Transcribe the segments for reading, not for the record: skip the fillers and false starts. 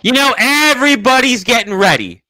Everybody's getting ready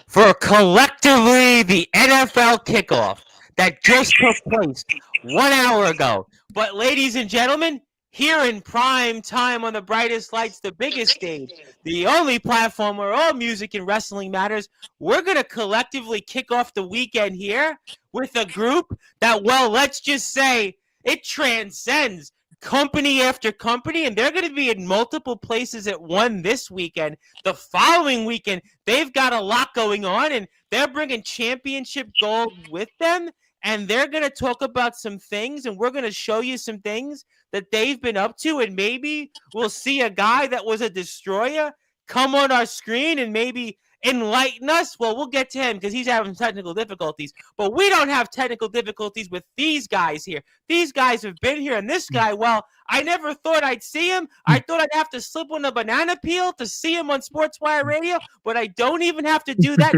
for collectively the NFL kickoff that just took place 1 hour ago. But, ladies and gentlemen, here in prime time on the brightest lights, the biggest stage, the only platform where all music and wrestling matters, we're going to collectively kick off the weekend here with a group that, well, let's just say it transcends company after company, and they're going to be in multiple places at one this weekend. The following weekend, they've got a lot going on, and they're bringing championship gold with them, and they're going to talk about some things, and we're going to show you some things that they've been up to, and maybe we'll see a guy that was a destroyer come on our screen and maybe enlighten us. Well, we'll get to him because he's having technical difficulties, but we don't have technical difficulties with these guys here. These guys have been here, and this guy, well, I never thought I'd see him. I thought I'd have to slip on a banana peel to see him on Sportswire Radio, but I don't even have to do that.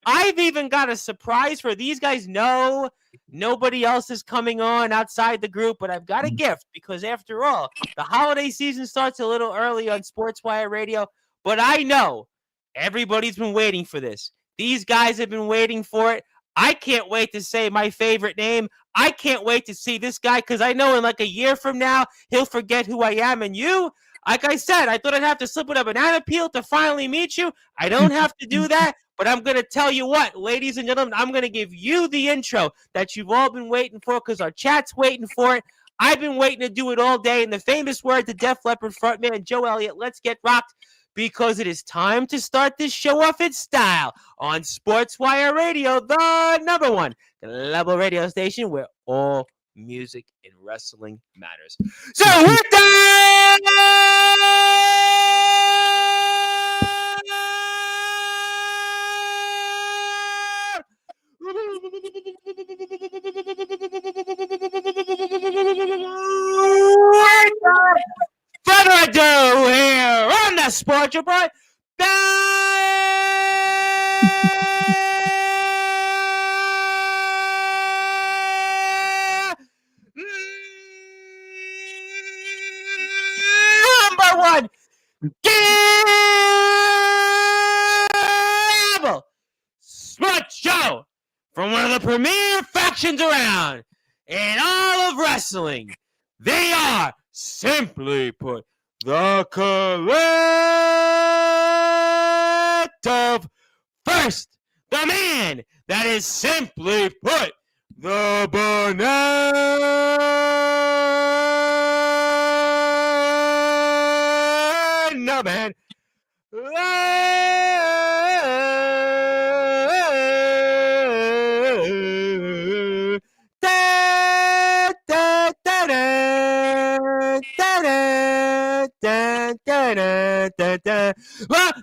I've even got a surprise for these guys. No, nobody else is coming on outside the group, but I've got a gift because, after all, the holiday season starts a little early on Sportswire Radio, but I know everybody's been waiting for this. These guys have been waiting for it. I can't wait to say my favorite name. I can't wait to see this guy because I know in like a year from now, he'll forget who I am. And you, like I said, I thought I'd have to slip with a banana peel to finally meet you. I don't have to do that, but I'm going to tell you what, ladies and gentlemen, I'm going to give you the intro that you've all been waiting for because our chat's waiting for it. I've been waiting to do it all day. In the famous words of Def Leppard frontman Joe Elliott, let's get rocked, because it is time to start this show off in style on Sportswire Radio, the number one global radio station where all music and wrestling matters. So with that, further ado here on the Sports Report. Number one, Gamble Sports Show from one of the premier factions around in all of wrestling. They are, simply put, the Collective. First, the man that is, simply put, the Banana Man.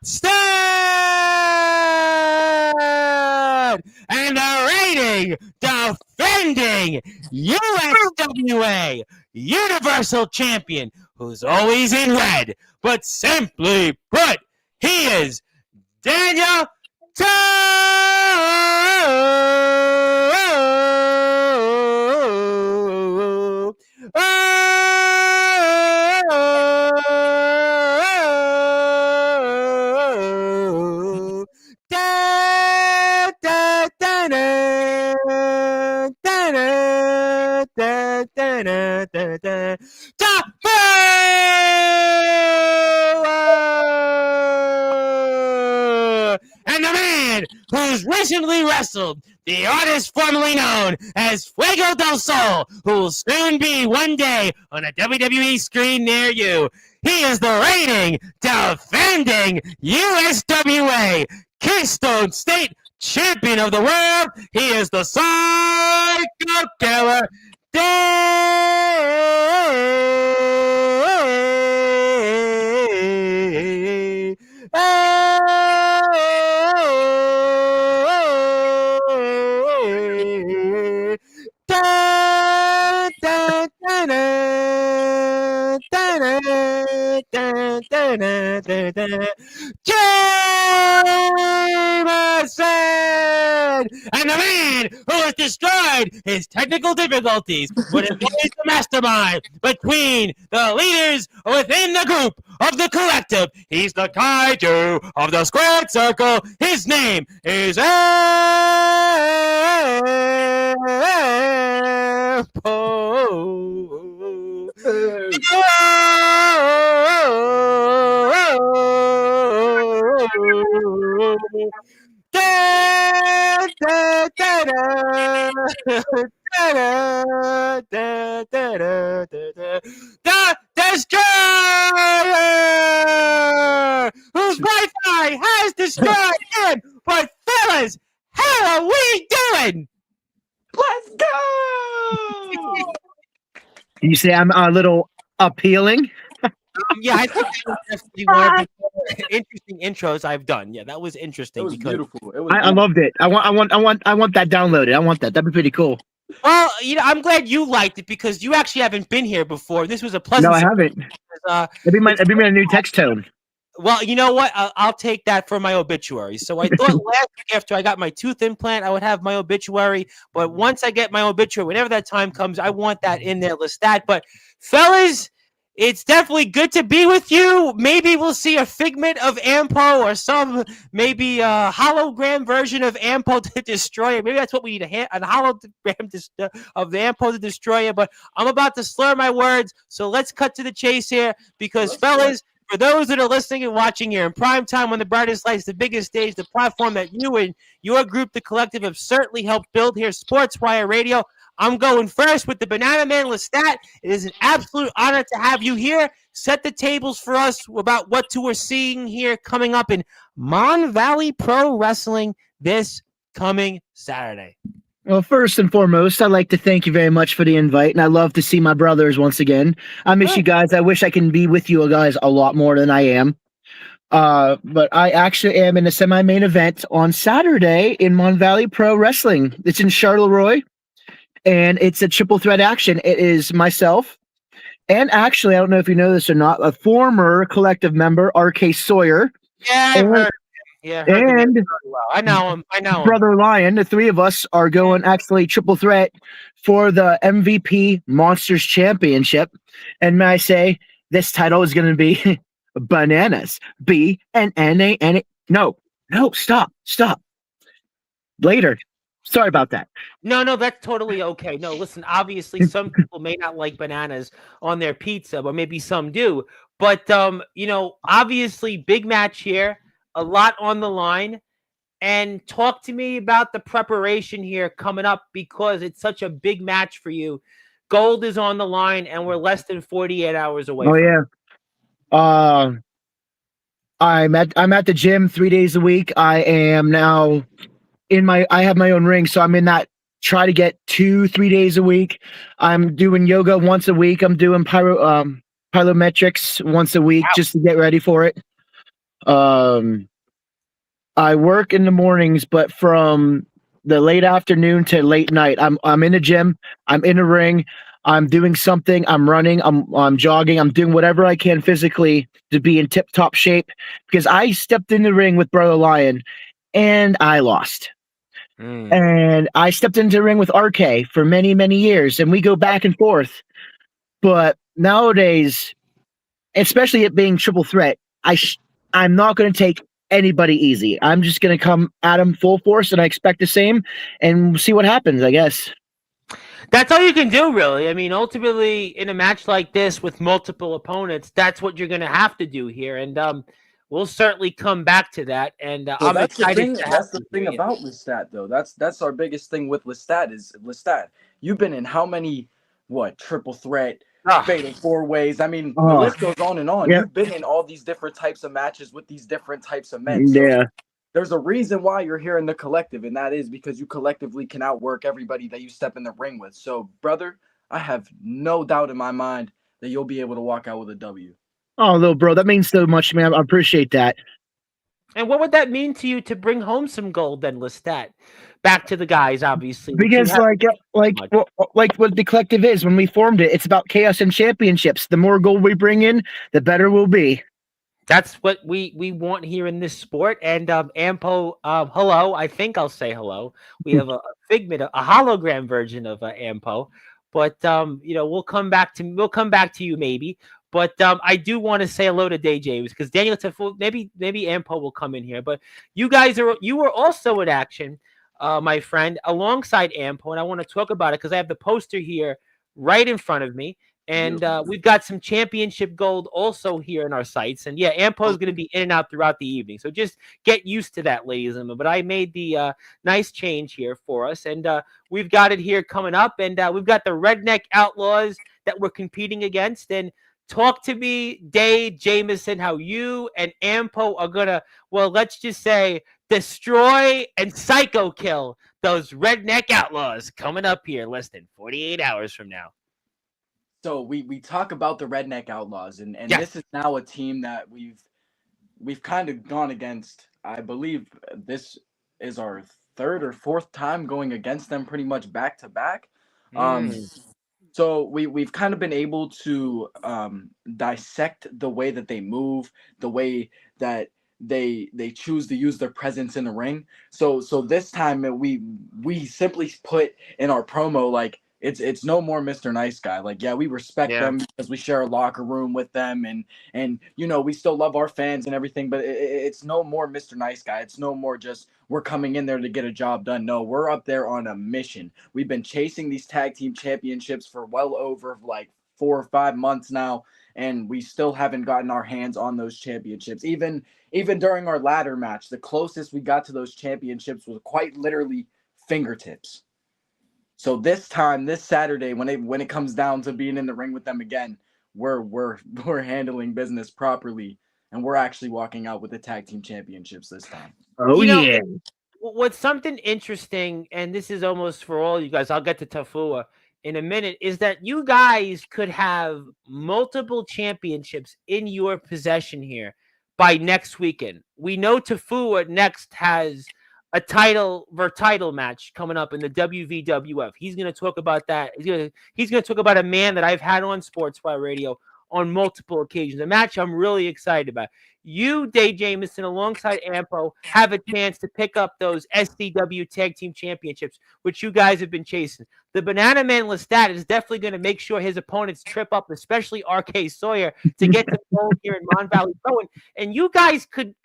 Stud and the reigning, defending USWA Universal Champion, who's always in red, but simply put, he is Daniel and the man who's recently wrestled the artist formerly known as Fuego del Sol, who will soon be one day on a WWE screen near you. He is the reigning, defending USWA Keystone State Champion of the world. He is the Psycho Killer, And the man who has destroyed his technical difficulties would have placed the mastermind between the leaders within the group of the collective. He's the kaiju of the squared circle. His name is The Destroyer, whose Wi-Fi has destroyed him. But fellas, how are we doing? Let's go! You say I'm a little appealing? Yeah, I think that was definitely one of the interesting intros I've done. Yeah, that was interesting. It was beautiful. I loved it. I want that downloaded. I want that. That'd be pretty cool. Well, I'm glad you liked it because you actually haven't been here before. This was a pleasant. No, I haven't. It'd be my new text tone. Well, you know what? I'll take that for my obituary. So I thought last week after I got my tooth implant, I would have my obituary. But once I get my obituary, whenever that time comes, I want that in there, Lestat. But fellas, it's definitely good to be with you. Maybe we'll see a figment of Ampo or some maybe a hologram version of Ampo to destroy it. Maybe that's what we need, a hologram of the Ampo to destroy it. But I'm about to slur my words, so let's cut to the chase here because, fellas, for those that are listening and watching here in prime time on the brightest lights, the biggest stage, the platform that you and your group, the collective, have certainly helped build here, Sportswire Radio. I'm going first with the Banana Man Lestat. It is an absolute honor to have you here. Set the tables for us about what we're seeing here coming up in Mon Valley Pro Wrestling this coming Saturday. Well, first and foremost, I'd like to thank you very much for the invite, and I love to see my brothers once again. I miss you guys. I wish I can be with you guys a lot more than I am. But I actually am in a semi-main event on Saturday in Mon Valley Pro Wrestling. It's in Charleroi. And it's a triple threat action. It is myself, and actually, I don't know if you know this or not, a former collective member, R.K. Sawyer. Yeah, I've heard of him. Yeah, and well. I know him. Brother Lion. The three of us are going actually triple threat for the MVP Monsters Championship. And may I say, this title is going to be bananas. B-N-N-A-N-A. No, stop. Later. Sorry about that. No, that's totally okay. No, listen, obviously some people may not like bananas on their pizza, but maybe some do. But, obviously big match here, a lot on the line. And talk to me about the preparation here coming up because it's such a big match for you. Gold is on the line and we're less than 48 hours away. Oh, yeah. I'm at the gym 3 days a week. I am now... I have my own ring, so I'm in that. Try to get 2-3 days a week. I'm doing yoga once a week. I'm doing plyometrics once a week just to get ready for it. I work in the mornings, but from the late afternoon to late night, I'm in the gym. I'm in a ring. I'm doing something. I'm running. I'm jogging. I'm doing whatever I can physically to be in tip-top shape because I stepped in the ring with Brother Lion and I lost. And I stepped into the ring with RK for many, many years, and we go back and forth. But nowadays, especially it being triple threat, I'm not going to take anybody easy. I'm just going to come at him full force, and I expect the same, and see what happens, I guess. That's all you can do, really. I mean, ultimately, in a match like this with multiple opponents, that's what you're going to have to do here. And we'll certainly come back to that, and I'm excited. That's the thing about Lestat, though. That's our biggest thing with Lestat is Lestat. You've been in how many triple threat, fatal four ways? I mean, the list goes on and on. Yeah. You've been in all these different types of matches with these different types of men. So yeah. There's a reason why you're here in the collective, and that is because you collectively can outwork everybody that you step in the ring with. So, brother, I have no doubt in my mind that you'll be able to walk out with a W. Oh, little bro, that means so much, man. I appreciate that. And what would that mean to you to bring home some gold then, Lestat? Back to the guys, obviously. Because like what the collective is, when we formed it, it's about chaos and championships. The more gold we bring in, the better we'll be. That's what we want here in this sport. And Ampo, hello. I think I'll say hello. We have a figment, a hologram version of Ampo, but we'll come back to you maybe. But I do want to say hello to Day James because Daniel Tafu, maybe Ampo will come in here. But you were also in action, my friend, alongside Ampo, and I want to talk about it because I have the poster here right in front of me. And we've got some championship gold also here in our sites. And yeah, Ampo is going to be in and out throughout the evening. So just get used to that, ladies and gentlemen. But I made the nice change here for us. And we've got it here coming up. And we've got the Redneck Outlaws that we're competing against. And talk to me, Dave Jameson, how you and Ampo are going to, well, let's just say, destroy and psycho kill those Redneck Outlaws coming up here less than 48 hours from now. So we talk about the Redneck Outlaws, and Yes. This is now a team that we've kind of gone against. I believe this is our third or fourth time going against them, pretty much back to back. So we've kind of been able to dissect the way that they move, the way that they choose to use their presence in the ring. So this time we simply put in our promo like it's no more Mr. Nice Guy. Like, yeah, we respect them because we share a locker room with them, and we still love our fans and everything, but it's no more Mr. Nice Guy. It's no more just we're coming in there to get a job done. No, we're up there on a mission. We've been chasing these tag team championships for well over like 4 or 5 months now, and we still haven't gotten our hands on those championships. Even during our ladder match, the closest we got to those championships was quite literally fingertips. So this time, this Saturday, when it comes down to being in the ring with them again, we're handling business properly, and we're actually walking out with the tag team championships this time. Oh yeah. What's something interesting, and this is almost for all you guys, I'll get to Tafua in a minute, is that you guys could have multiple championships in your possession here by next weekend. We know Tafua next has a title match coming up in the WVWF. He's going to talk about that. He's going to talk about a man that I've had on Sportswire Radio on multiple occasions. A match I'm really excited about. You, Dave Jameson, alongside Ampo, have a chance to pick up those SCW Tag Team Championships, which you guys have been chasing. The Banana Man Lestat is definitely going to make sure his opponents trip up, especially RK Sawyer, to get the gold here in Mon Valley Pro. And you guys could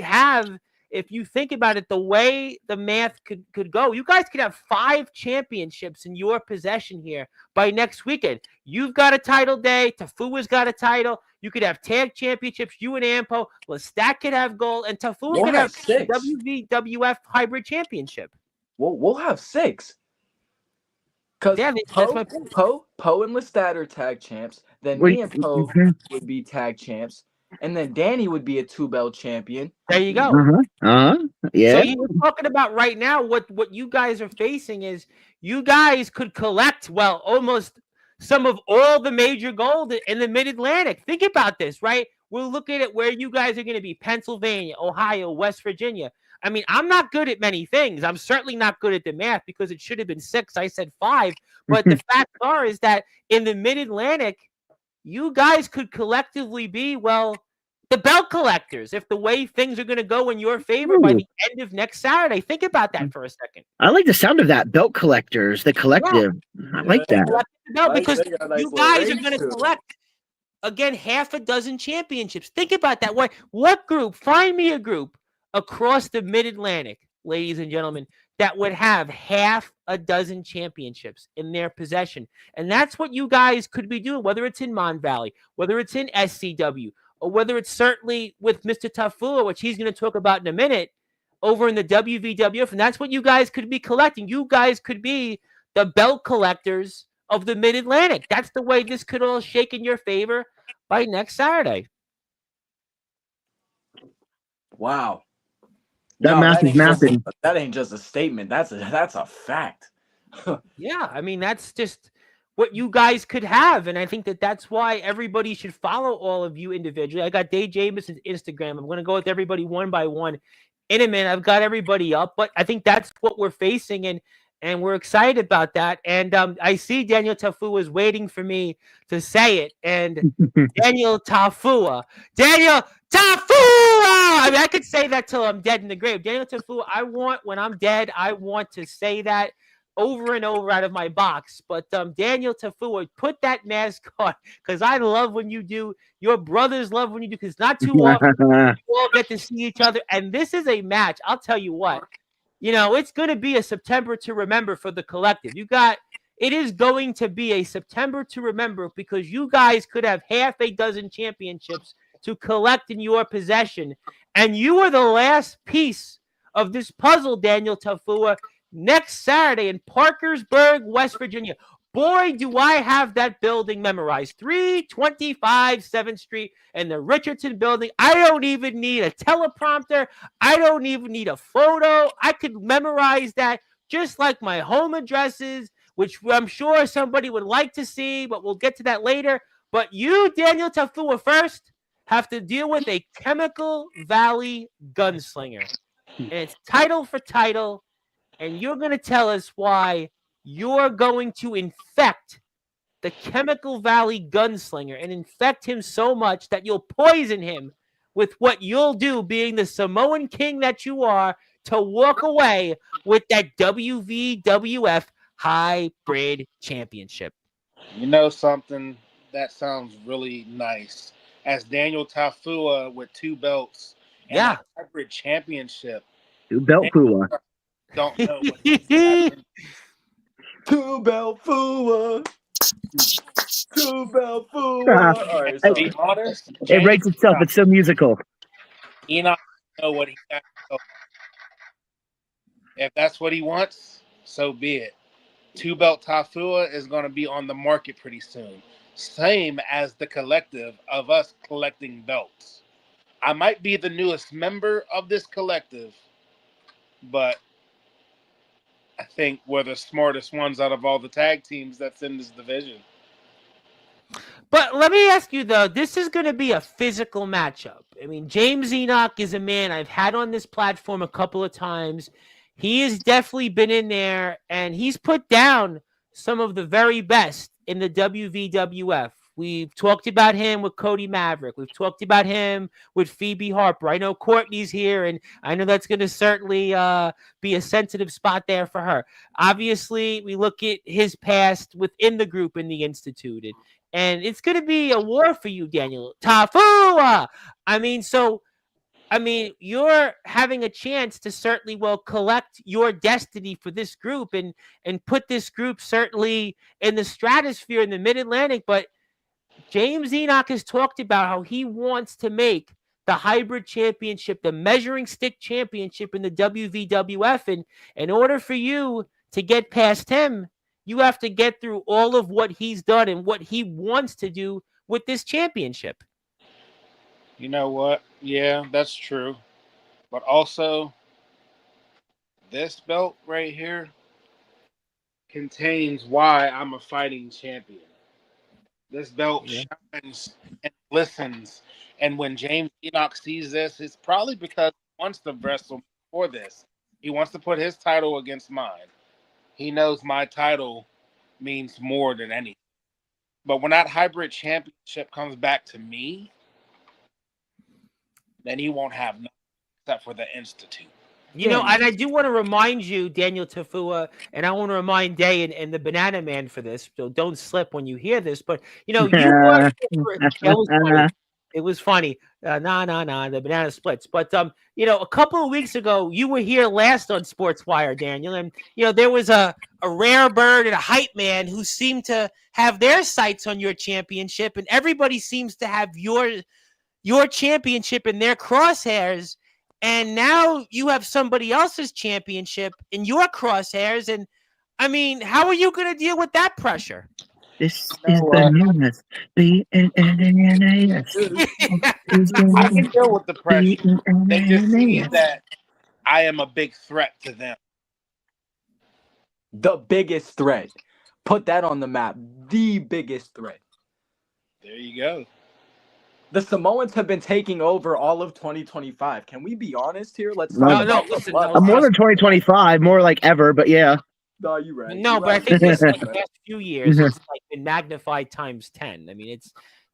have, if you think about it, the way the math could go, you guys could have 5 championships in your possession here by next weekend. You've got a title day. Tafua's got a title. You could have tag championships. You and Ampo. Lestat could have gold. And Tafua could have 6. WVWF hybrid championship. We'll have 6. Because Poe and Lestat are tag champs. Then me and Poe would be tag champs. And then Danny would be a 2-belt champion. There you go. Yeah. So you're talking about right now what you guys are facing is you guys could collect, well, almost some of all the major gold in the Mid-Atlantic. Think about this, right? We're looking at where you guys are going to be: Pennsylvania, Ohio, West Virginia. I mean, I'm not good at many things. I'm certainly not good at the math because it should have been 6. I said 5. But the fact is that in the Mid-Atlantic, you guys could collectively be, well, the belt collectors, if the way things are going to go in your favor by the end of next Saturday. Think about that for a second. I like the sound of that. Belt collectors, the collective. Yeah. I like that. Because you guys are going to collect, again, half a dozen championships. Think about that. What group? Find me a group across the Mid-Atlantic, ladies and gentlemen, that would have half a dozen championships in their possession. And that's what you guys could be doing, whether it's in Mon Valley, whether it's in SCW, or whether it's certainly with Mr. Tafua, which he's going to talk about in a minute, over in the WVWF. And that's what you guys could be collecting. You guys could be the belt collectors of the Mid-Atlantic. That's the way this could all shake in your favor by next Saturday. Wow. That ain't just a statement. That's a fact. Yeah, I mean, that's just what you guys could have. And I think that's why everybody should follow all of you individually. I got Dave Jameson's Instagram. I'm going to go with everybody one by one in a minute. I've got everybody up, but I think that's what we're facing, and we're excited about that. And I see Daniel Tafua is waiting for me to say it. And Daniel Tafua. Daniel Tafua! I mean, I could say that till I'm dead in the grave. Daniel Tafua, when I'm dead, I want to say that over and over out of my box. But Daniel Tafua, put that mask on because I love when you do. Your brothers love when you do because not too often you all get to see each other. And this is a match. I'll tell you what. It's going to be a September to remember for the collective. It is going to be a September to remember because you guys could have half a dozen championships to collect in your possession. And you are the last piece of this puzzle, Daniel Tafua, next Saturday in Parkersburg, West Virginia. Boy, do I have that building memorized. 325 7th Street in the Richardson building. I don't even need a teleprompter. I don't even need a photo. I could memorize that just like my home addresses, which I'm sure somebody would like to see, but we'll get to that later. But you, Daniel Tafua, first have to deal with a Chemical Valley gunslinger. And it's title for title. And you're going to tell us why you're going to infect the Chemical Valley gunslinger and infect him so much that you'll poison him with what you'll do, being the Samoan king that you are, to walk away with that WVWF Hybrid Championship. You know something? That sounds really nice. As Daniel Tafua with 2 belts and a Hybrid Championship. 2 belt Fua. Don't know what he's happening. 2 belt Fua. 2 belt Fua. All right, to be honest, it writes itself. It's so musical. Enoch know what he got. If that's what he wants, so be it. 2 belt Tafua is going to be on the market pretty soon. Same as the collective of us collecting belts. I might be the newest member of this collective, but I think we're the smartest ones out of all the tag teams that's in this division. But let me ask you, though, this is going to be a physical matchup. I mean, James Enoch is a man I've had on this platform a couple of times. He has definitely been in there, and he's put down some of the very best in the WVWF. We've talked about him with Cody Maverick. We've talked about him with Phoebe Harper. I know Courtney's here, and I know that's going to certainly be a sensitive spot there for her. Obviously, we look at his past within the group in the Institute, and it's going to be a war for you, Daniel Tafua. You're having a chance to certainly collect your destiny for this group and put this group certainly in the stratosphere in the Mid-Atlantic, but James Enoch has talked about how he wants to make the Hybrid Championship, the Measuring Stick Championship in the WVWF. And in order for you to get past him, you have to get through all of what he's done and what he wants to do with this championship. You know what? Yeah, that's true. But also, this belt right here contains why I'm a fighting champion. This belt shines and glistens. And when James Enoch sees this, it's probably because he wants to wrestle for this. He wants to put his title against mine. He knows my title means more than anything. But when that Hybrid Championship comes back to me, then he won't have nothing except for the Institute. And I do want to remind you, Daniel Tafua, and I want to remind Day and the Banana Man for this, so don't slip when you hear this, but, you worked it was funny. The banana splits. But, a couple of weeks ago, you were here last on Sportswire, Daniel, and, there was a rare bird and a hype man who seemed to have their sights on your championship, and everybody seems to have your championship in their crosshairs. And now you have somebody else's championship in your crosshairs. And, how are you going to deal with that pressure? This is bananas. B-N-N-A-N-A-S. I can deal with the pressure. They just see that I am a big threat to them. The biggest threat. Put that on the map. The biggest threat. There you go. The Samoans have been taking over all of 2025. Can we be honest here? Let's talk about listen, more than 2025, more like ever, but yeah. No, you're right. No, but I think this the past few years it's been magnified times 10.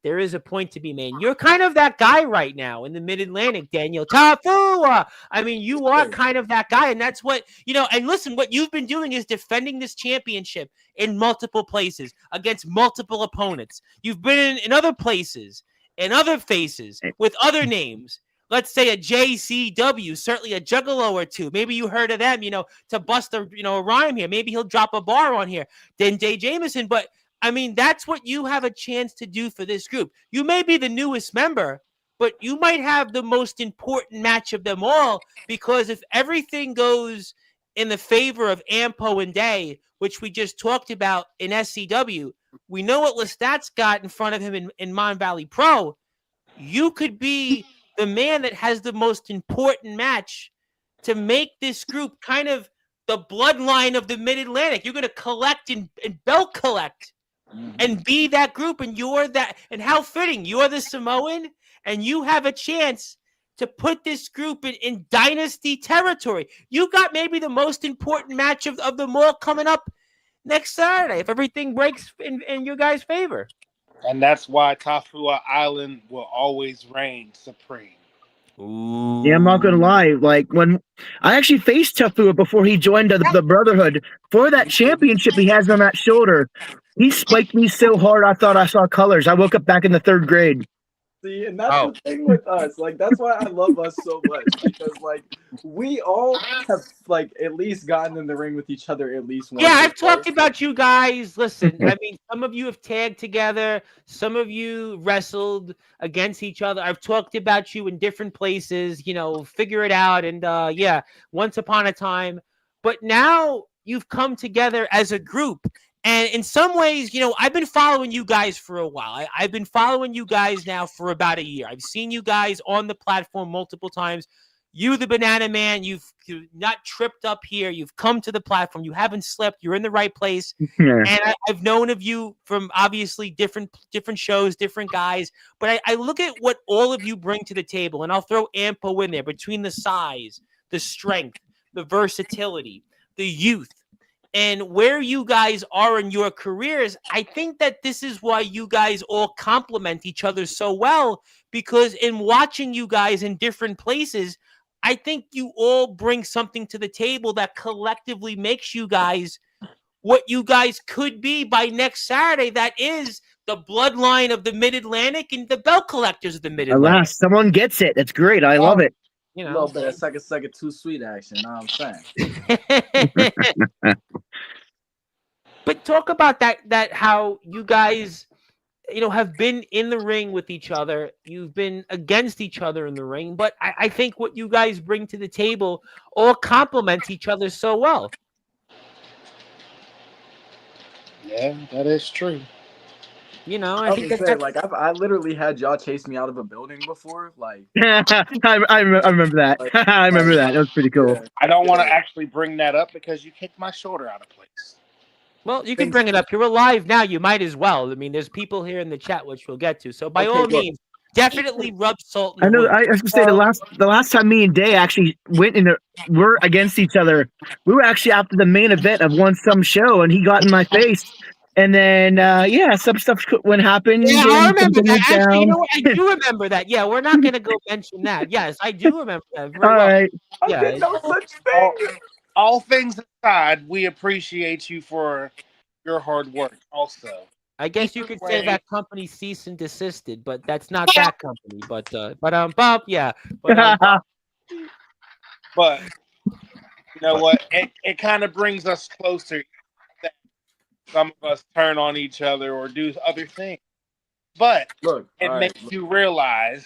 there is a point to be made. You're kind of that guy right now in the Mid-Atlantic, Daniel Tafua. I mean, you are kind of that guy, and that's what, and listen, what you've been doing is defending this championship in multiple places against multiple opponents. You've been in other places, in other faces, with other names. Let's say a JCW, certainly a Juggalo or two. Maybe you heard of them, to bust a rhyme here. Maybe he'll drop a bar on here. Then Jay Jameson, but I mean, that's what you have a chance to do for this group. You may be the newest member, but you might have the most important match of them all, because if everything goes in the favor of Ampo and Day, which we just talked about in SCW, we know what Lestat's got in front of him in Mon Valley Pro. You could be the man that has the most important match to make this group kind of the bloodline of the Mid-Atlantic. You're going to collect and belt collect and be that group, and you're that. And how fitting, you're the Samoan, and you have a chance to put this group in dynasty territory. You got maybe the most important match of them all coming up next Saturday, if everything breaks in your guys' favor. And that's why Tafua Island will always reign supreme. Ooh. Yeah, I'm not gonna lie. Like, when I actually faced Tafua before he joined the Brotherhood for that championship he has on that shoulder, he spiked me so hard I thought I saw colors. I woke up back in the 3rd grade. See, and that's the thing with us. Like, that's why I love us so much, because like we all have like at least gotten in the ring with each other at least once. Yeah, I've talked about you guys. Listen, I mean, some of you have tagged together, some of you wrestled against each other. I've talked about you in different places, figure it out. And yeah, once upon a time. But now you've come together as a group. And in some ways, I've been following you guys for a while. I've been following you guys now for about a year. I've seen you guys on the platform multiple times. You, the Banana Man, you've not tripped up here. You've come to the platform. You haven't slept. You're in the right place. Yeah. And I've known of you from obviously different shows, different guys. But I look at what all of you bring to the table, and I'll throw Ampo in there, between the size, the strength, the versatility, the youth, and where you guys are in your careers. I think that this is why you guys all complement each other so well, because in watching you guys in different places, I think you all bring something to the table that collectively makes you guys what you guys could be by next Saturday. That is the bloodline of the Mid-Atlantic and the belt collectors of the Mid-Atlantic. Alas, someone gets it. That's great. I love it. A little bit of second too sweet action. Know what I'm saying? But talk about that how you guys, have been in the ring with each other. You've been against each other in the ring. But I think what you guys bring to the table all complements each other so well. Yeah, that is true. I think that's I literally had y'all chase me out of a building before. Like, I remember that. I remember that. That was pretty cool. Yeah. I don't want to actually bring that up because you kicked my shoulder out of place. Well, you can bring it up. You're alive now. You might as well. I mean, there's people here in the chat, which we'll get to. So by all means, definitely rub salt in the wound. I was gonna say the last time me and Day actually were against each other. We were actually after the main event of some show, and he got in my face. And then, some stuff when happened. Yeah, I remember that. Actually, I do remember that. Yeah, we're not going to go mention that. Yes, I do remember that. Very all well. right. Yeah, no such thing. All things aside, we appreciate you for your hard work also. I guess you could say that company cease and desisted, but that's not that company. But yeah. But you know what? It kind of brings us closer. Some of us turn on each other or do other things. But it makes you realize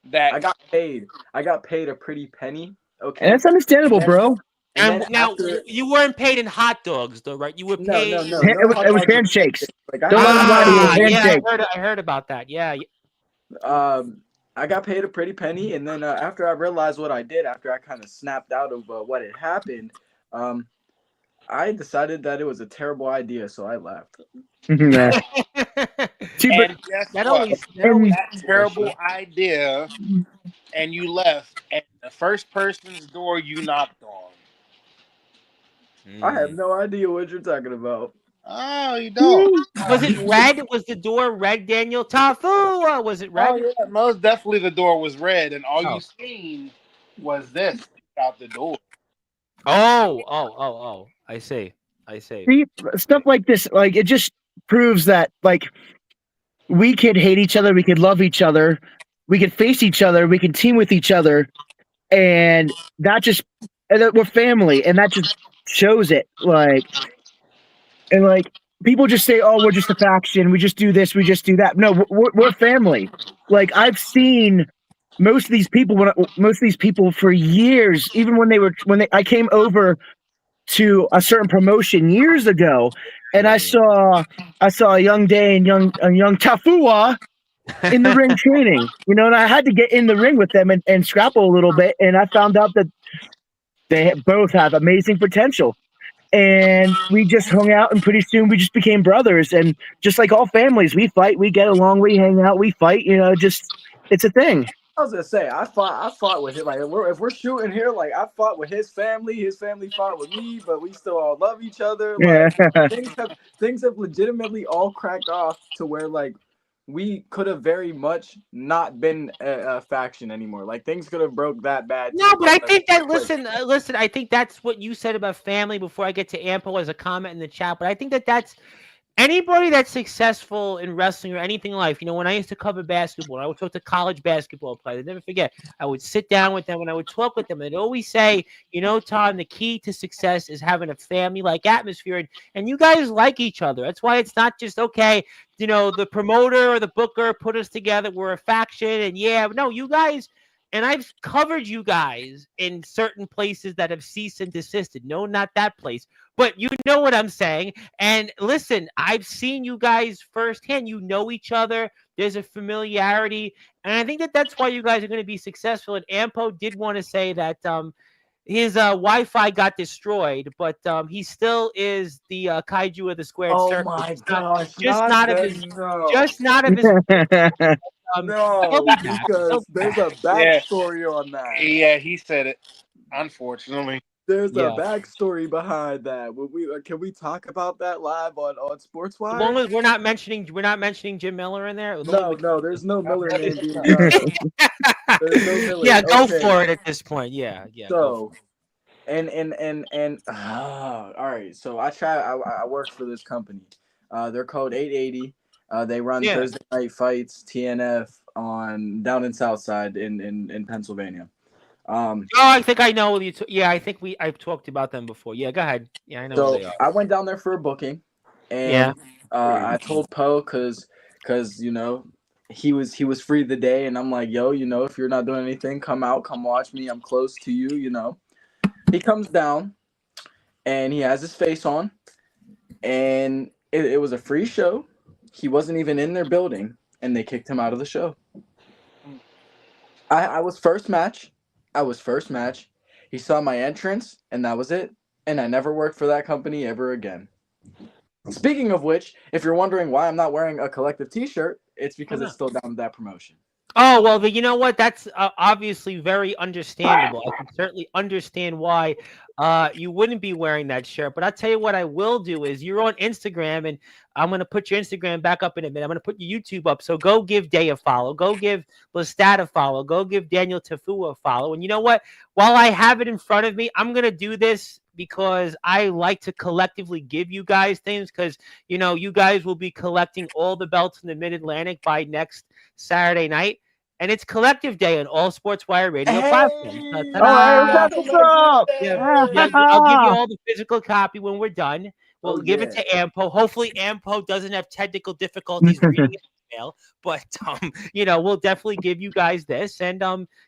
that I got paid a pretty penny. Okay. And that's understandable, bro. And now you weren't paid in hot dogs, though, right? You were paid. No. It was handshakes. Like, I heard about that. Yeah. I got paid a pretty penny, and then after I realized what I did, after I kind of snapped out of what had happened, I decided that it was a terrible idea, so I left. That terrible idea, and you left, and the first person's door you knocked on. I have no idea what you're talking about. Oh, you don't. Was it red? Was the door red, Daniel? Tafua, was it red? Oh yeah, most definitely the door was red, and all Oh. you seen was this out the door. Oh. I see. See, stuff like this, like it just proves that like we could hate each other, we could love each other, we could face each other, we can team with each other, and that we're family, and that just shows it. Like people just say, "Oh, we're just a faction. We just do this, we just do that." No, we're family. Like I've seen most of these people for years, even I came over to a certain promotion years ago, and I saw a young Dane, a young Tafua in the ring training, and I had to get in the ring with them and scrapple a little bit, and I found out that they both have amazing potential. And we just hung out, and pretty soon we just became brothers. And just like all families, we fight, we get along, we hang out, we fight. It's a thing. I was gonna say I fought with him. Like if we're shooting here, like I fought with his family fought with me, but we still all love each other. Like Yeah. things have legitimately all cracked off to where like we could have very much not been a faction anymore. Like things could have broke that bad. No, but I think that listen. I think that's what you said about family before I get to Ampo as a comment in the chat. But I think that's anybody that's successful in wrestling or anything in life. When I used to cover basketball, I would talk to college basketball players. I'd never forget. I would sit down with them and I would talk with them. And they'd always say, Tom, the key to success is having a family-like atmosphere. And you guys like each other. That's why it's not just, okay, the promoter or the booker put us together. We're a faction. And no, you guys... And I've covered you guys in certain places that have ceased and desisted. No, not that place. But you know what I'm saying. And listen, I've seen you guys firsthand. You know each other. There's a familiarity. And I think that's why you guys are going to be successful. And Ampo did want to say that his Wi-Fi got destroyed, but he still is the kaiju of the squared circle. Oh my gosh! Just not of his. No, because there's a backstory on that. Yeah, he said it. Unfortunately, there's a backstory behind that. Can we talk about that live on Sportzwire? As long as we're not mentioning Jim Miller in there. No, there's no Miller name being done. There's no Miller. Yeah, go for it at this point. Yeah. So, and all right. So I work for this company. They're called 880. They run Thursday night fights, TNF down in Southside in Pennsylvania. I think I know you. I think I've talked about them before. Yeah, go ahead. Yeah, I know. So who they are. I went down there for a booking, and I told Poe because he was free the day, and I'm like, yo, if you're not doing anything, come watch me. I'm close to you. He comes down, and he has his face on, and it was a free show. He wasn't even in their building, and they kicked him out of the show. I was first match. He saw my entrance, and that was it. And I never worked for that company ever again. Speaking of which, if you're wondering why I'm not wearing a collective T-shirt, it's because it's still down to that promotion. Oh, well, you know what? That's obviously very understandable. I can certainly understand why you wouldn't be wearing that shirt. But I'll tell you what I will do is you're on Instagram, and I'm going to put your Instagram back up in a minute. I'm going to put your YouTube up. So go give Day a follow. Go give Lestat a follow. Go give Daniel Tafua a follow. And you know what? While I have it in front of me, I'm going to do this because I like to collectively give you guys things because, you guys will be collecting all the belts in the Mid-Atlantic by next Saturday night. And it's Collective Day on all Sportswire radio platforms. That's what's up. I'll give you all the physical copy when we're done. We'll give it to Ampo. Hopefully, Ampo doesn't have technical difficulties reading it. But we'll definitely give you guys this, and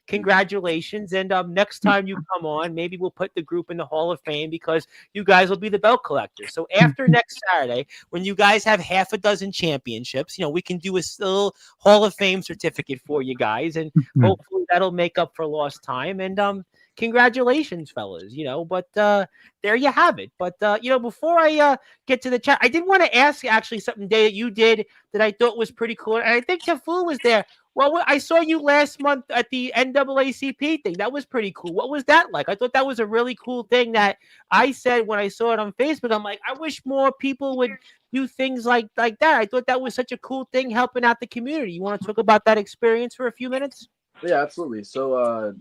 congratulations. And next time you come on, maybe we'll put the group in the Hall of Fame because you guys will be the belt collectors. So after next Saturday, when you guys have half a dozen championships, we can do a little Hall of Fame certificate for you guys, and hopefully that'll make up for lost time. And congratulations, fellas. But there you have it. But before I get to the chat, I did want to ask actually something that you did that I thought was pretty cool, and I think Tafu was there. Well, I saw you last month at the NAACP thing. That was pretty cool. What was that like? I thought that was a really cool thing that I said when I saw it on Facebook. I'm like, I wish more people would do things like that. I thought that was such a cool thing, helping out the community. You want to talk about that experience for a few minutes? Yeah, absolutely. So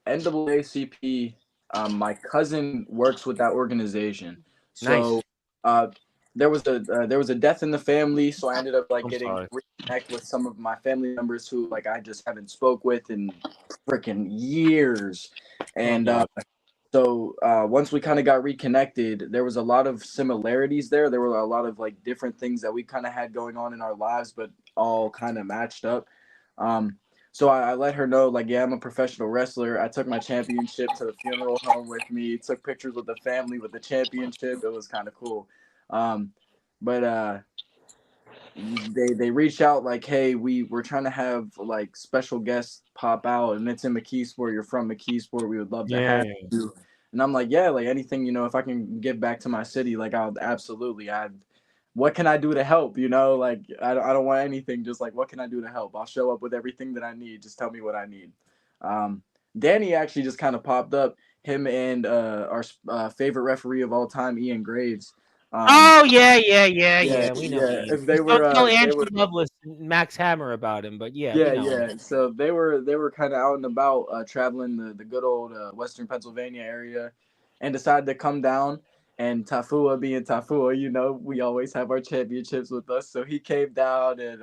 NAACP, my cousin works with that organization. So Nice. there was a death in the family, so I ended up getting to reconnect with some of my family members who I just haven't spoke with in freaking years. And so once we kind of got reconnected, there was a lot of similarities there. There were a lot of different things that we kind of had going on in our lives, but all kind of matched up. So I let her know, yeah, I'm a professional wrestler. I took my championship to the funeral home with me, took pictures with the family with the championship. It was kind of cool. But they reached out hey, we're trying to have special guests pop out, and it's in McKeesport. You're from McKeesport. We would love to have you. And I'm like, yeah, anything, if I can give back to my city, I'll absolutely. What can I do to help? I don't want anything. Just what can I do to help? I'll show up with everything that I need. Just tell me what I need. Danny actually just kind of popped up. Him and our favorite referee of all time, Ian Graves. Oh yeah. We know. Yeah. They were. Andrew Loveless and Max Hammer about him, but yeah. So they were kind of out and about, traveling the good old Western Pennsylvania area, and decided to come down. And Tafua being Tafua, we always have our championships with us. So he came down and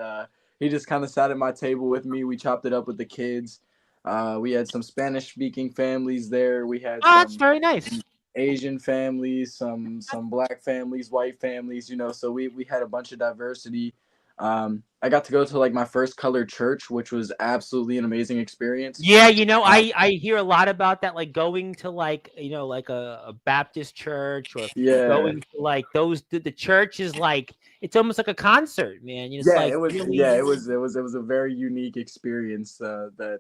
he just kind of sat at my table with me. We chopped it up with the kids. We had some Spanish-speaking families there. We had that's very nice. Asian families, some black families, white families, so we had a bunch of diversity. I got to go to my first colored church, which was absolutely an amazing experience. Yeah, I hear a lot about that, going to a Baptist church, or going to those the church is it's almost like a concert, man. It's it was a very unique experience that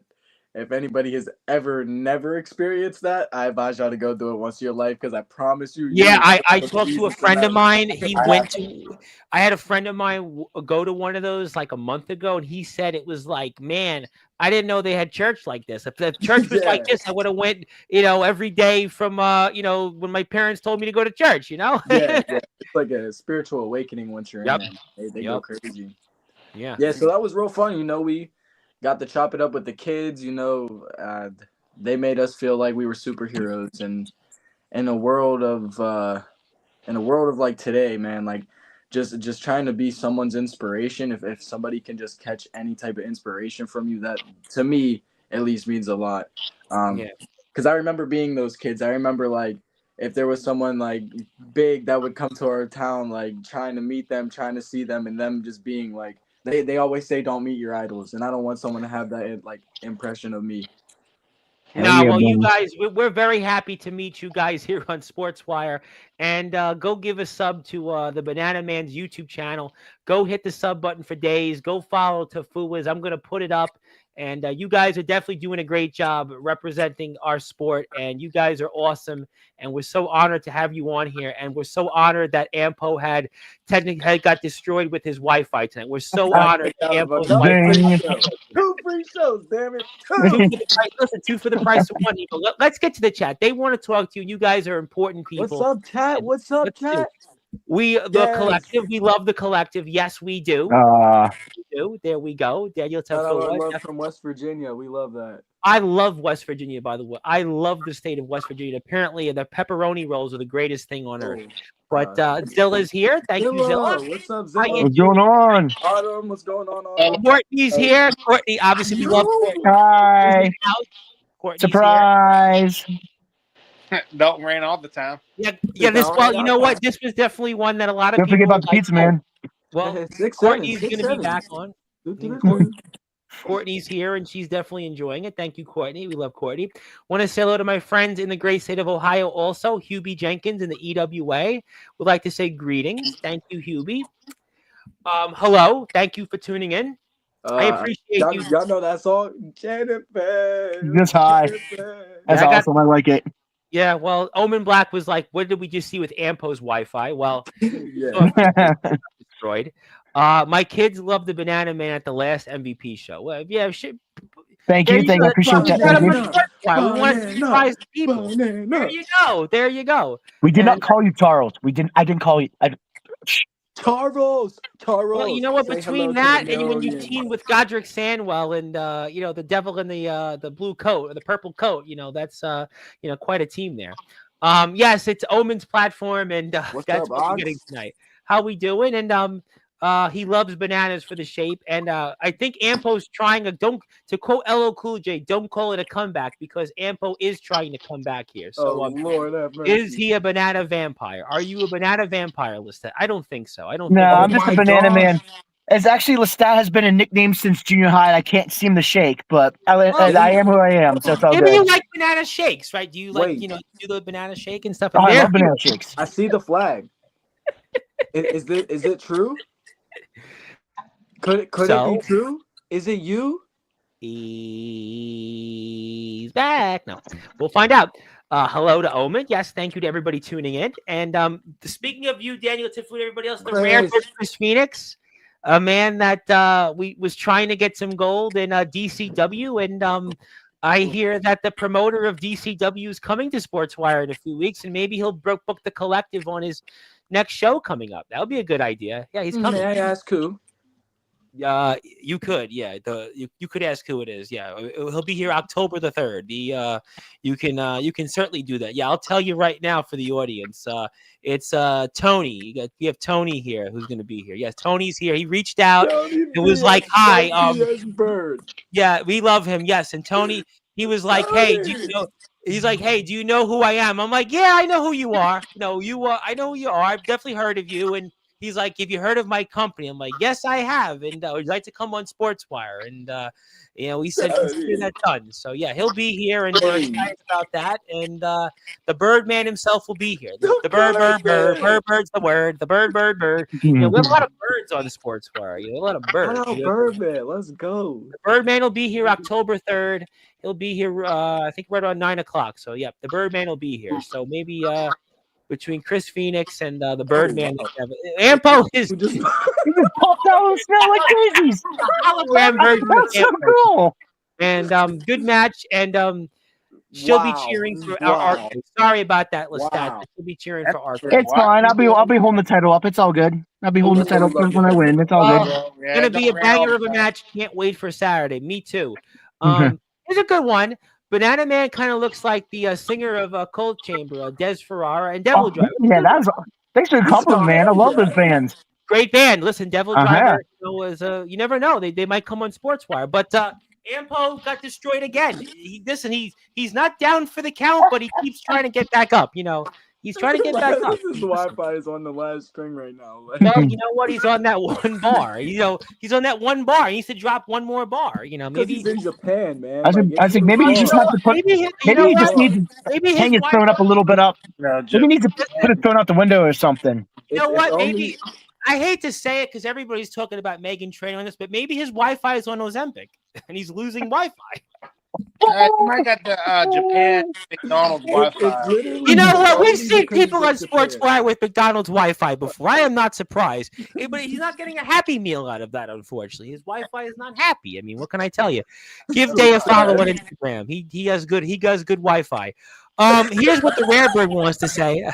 if anybody has ever never experienced that, I advise y'all to go do it once in your life, because I promise you. Yeah, I talked to a friend of mine. I had a friend of mine go to one of those a month ago, and he said it was man, I didn't know they had church like this. If the church was like this, I would have went, every day from, when my parents told me to go to church, Yeah. It's like a spiritual awakening once you're in there. They go crazy. Yeah. Yeah, so that was real fun. We got to chop it up with the kids. They made us feel like we were superheroes, and in a world of today, man, just trying to be someone's inspiration. If somebody can just catch any type of inspiration from you, that to me at least means a lot. Because I remember being those kids. I remember if there was someone big that would come to our town, trying to meet them, trying to see them, and them just being they always say don't meet your idols, and I don't want someone to have that impression of me. Well, you guys, we're very happy to meet you guys here on Sportswire, and go give a sub to the Banana Man's YouTube channel. Go hit the sub button for days. Go follow Tafua's. I'm gonna put it up, and you guys are definitely doing a great job representing our sport, and you guys are awesome. And we're so honored to have you on here, and we're so honored that Ampo had got destroyed with his Wi-Fi tonight. We're so honored that Ampo's Wi-Fi. 2 free shows, damn it! 2 for the price of 1. Let's get to the chat. They want to talk to you. You guys are important people. What's up, chat? What's up, chat? The collective. We love the collective. Yes, we do. We do. There we go. Daniel love from West Virginia. We love that. I love West Virginia, by the way. I love the state of West Virginia. Apparently, the pepperoni rolls are the greatest thing on earth. But Zilla's here. Thank you, Zilla. What's up, Zilla? What's going on? Autumn, what's going on? Courtney's here. Courtney, obviously, we love Courtney. Hi. Surprise. Don't rain all the time. Yeah. You know what? This was definitely one that a lot of Don't people. Don't forget about the pizza, man. Well, Courtney's going to be back on. Courtney's here, and she's definitely enjoying it. Thank you, Courtney. We love Courtney. Want to say hello to my friends in the great state of Ohio also. Hubie Jenkins in the EWA would like to say greetings. Thank you, Hubie. Hello. Thank you for tuning in. I appreciate you. Y'all know that song? Jennifer. Just hi. That's awesome. I like it. Yeah, well, Omen Black was like, what did we just see with Ampo's Wi-Fi? Well, destroyed. My kids loved the Banana Man at the last MVP show. Well, yeah, Thank you. I appreciate that. We want to surprise people. There you go. We did not call you Charles. I didn't call you. Charles. Well, you know what? Between that and when you team with Godric Sandwell and the devil in the blue coat or the purple coat, that's quite a team there. Yes, it's Omen's platform, and that's what we're getting tonight. How we doing? And he loves bananas for the shape, and I think Ampo's trying to quote LL Cool J, don't call it a comeback, because Ampo is trying to come back here. So, Lord have mercy. Is he a banana vampire? Are you a banana vampire, Lestat? I don't think so. I'm just a banana man. It's actually, Lestat has been a nickname since junior high. I can't seem to shake, but I am who I am, so it's all Maybe good. you like banana shakes, right? Do you like, do the banana shake and stuff? I love banana shakes. I see the flag. Is it true? Could it be true? Is it you? He's back. No, we'll find out. Hello to Omen. Yes, thank you to everybody tuning in. And speaking of you, Daniel Tifu, everybody else, the rare Chris Phoenix, a man that was trying to get some gold in DCW, and I hear that the promoter of DCW is coming to Sportswire in a few weeks, and maybe he'll book the collective on his next show coming up. That would be a good idea. Yeah, he's coming. May I ask who? You could, yeah. You could ask who it is. Yeah, he'll be here October the 3rd. You can certainly do that. Yeah, I'll tell you right now for the audience. It's Tony. We have Tony here who's going to be here. Yes, Tony's here. He reached out. It was like, hi. Yeah, we love him. Yes, and Tony. He was like, hey, do you know? He's like, hey, do you know who I am? I'm like, yeah, I know who you are. You are. I know who you are. I've definitely heard of you. And he's like, have you heard of my company? I'm like, yes, I have. And would you like to come on Sportswire? And, we said, consider that done. So, yeah, he'll be here, and we're excited about that. And the Birdman himself will be here. The bird's the word. The bird. We have a lot of birds on Sportswire. A lot of birds. Oh, Birdman, let's go. The Birdman will be here October 3rd. He'll be here, I think, right around 9 o'clock. So, yeah, the Birdman will be here. So maybe between Chris Phoenix and the Birdman, Ampo is just popped out and smell like daisies. Hologram version. That's so cool. And good match. And she'll be cheering for our Arco. Sorry about that, Lestat. She'll be cheering for Arco. It's fine. I'll be holding the title up. It's all good. I'll be holding the title up when I win. It's all good. It's gonna be a banger of a match. Can't wait for Saturday. Me too. It's a good one. Banana Man kind of looks like the singer of Cold Chamber, Des Ferrara, and Devil Driver. Yeah, thanks for the compliment, man. I love those bands. Great band. Listen, Devil Driver was you never know. They might come on Sportswire. But Ampo got destroyed again. He's not down for the count, but he keeps trying to get back up. He's trying to get back up. His Wi-Fi is on the last string right now. Well, you know what? He's on that one bar. He's on that one bar. He needs to drop one more bar. Maybe he's in Japan, man. I think maybe he just has to put. Maybe he just needs to hang his phone up a little bit up. Maybe he needs to put his phone out the window or something. You know what? Maybe I hate to say it because everybody's talking about Megan training on this, but maybe his Wi-Fi is on Ozempic and he's losing Wi-Fi. You might got the Japan McDonald's Wi-Fi. You know what? We've seen people on Sportswire with McDonald's Wi-Fi before. I am not surprised. But he's not getting a Happy Meal out of that, unfortunately. His Wi-Fi is not happy. I mean, what can I tell you? Give Day a follow on Instagram. He does good Wi-Fi. Here's what the Rare Bird wants to say.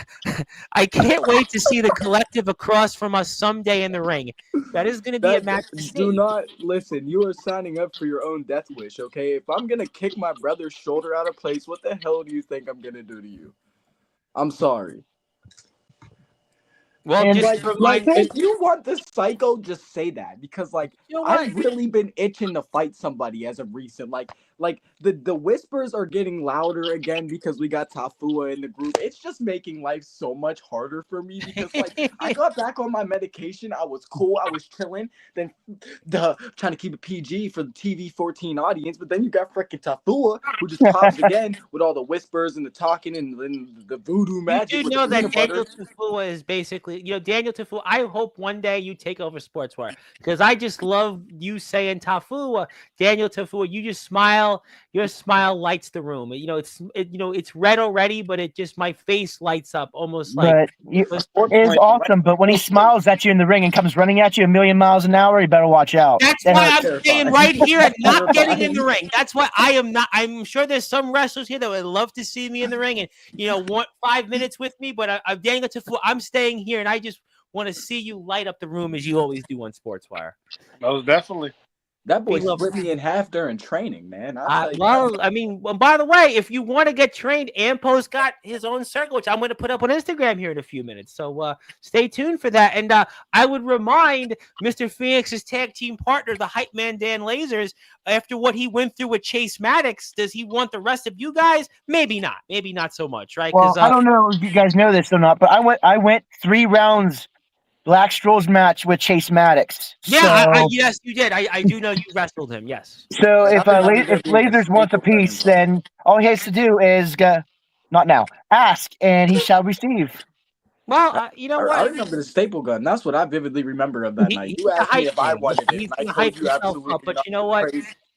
I can't wait to see the collective across from us someday in the ring. That is going to be a match. Do not listen. You are signing up for your own death wish, okay? If I'm going to kick my brother's shoulder out of place, what the hell do you think I'm going to do to you? I'm sorry. Well, if you want the psycho, just say that, because I've really been itching to fight somebody as of recent. Like the whispers are getting louder again because we got Tafua in the group. It's just making life so much harder for me because I got back on my medication. I was cool. I was chilling. Then trying to keep it PG for the TV-14 audience, but then you got freaking Tafua who just pops again with all the whispers and the talking and the voodoo magic. You know that Daniel Tafua is basically. Daniel Tafua, I hope one day you take over Sportswire because I just love you saying Tafua, Daniel Tafua. You just smile. Your smile lights the room. It's red already, but it just my face lights up almost like. But it is awesome. But when he smiles at you in the ring and comes running at you a million miles an hour, you better watch out. That's why I'm staying right here and not getting in the ring. That's why I am not. I'm sure there's some wrestlers here that would love to see me in the ring and want 5 minutes with me. But I'm Daniel Tafu. I'm staying here, and I just want to see you light up the room as you always do on Sportswire. Most definitely. That boy split me in half during training, man. By the way, if you want to get trained, Ampo's got his own circle, which I'm going to put up on Instagram here in a few minutes. So stay tuned for that. And I would remind Mr. Phoenix's tag team partner, the hype man Dan Lasers, after what he went through with Chase Maddox, does he want the rest of you guys? Maybe not. Maybe not so much, right? Well, I don't know if you guys know this or not, but I went 3 rounds Black Strolls match with Chase Maddox. Yeah, yes, you did. I do know you wrestled him. Yes. So if Lasers wants a piece, then all he has to do is ask, and he shall receive. Well, you know what? I remember the staple gun. That's what I vividly remember of that night. You asked me if I wanted it. He's hype himself up, but you know what?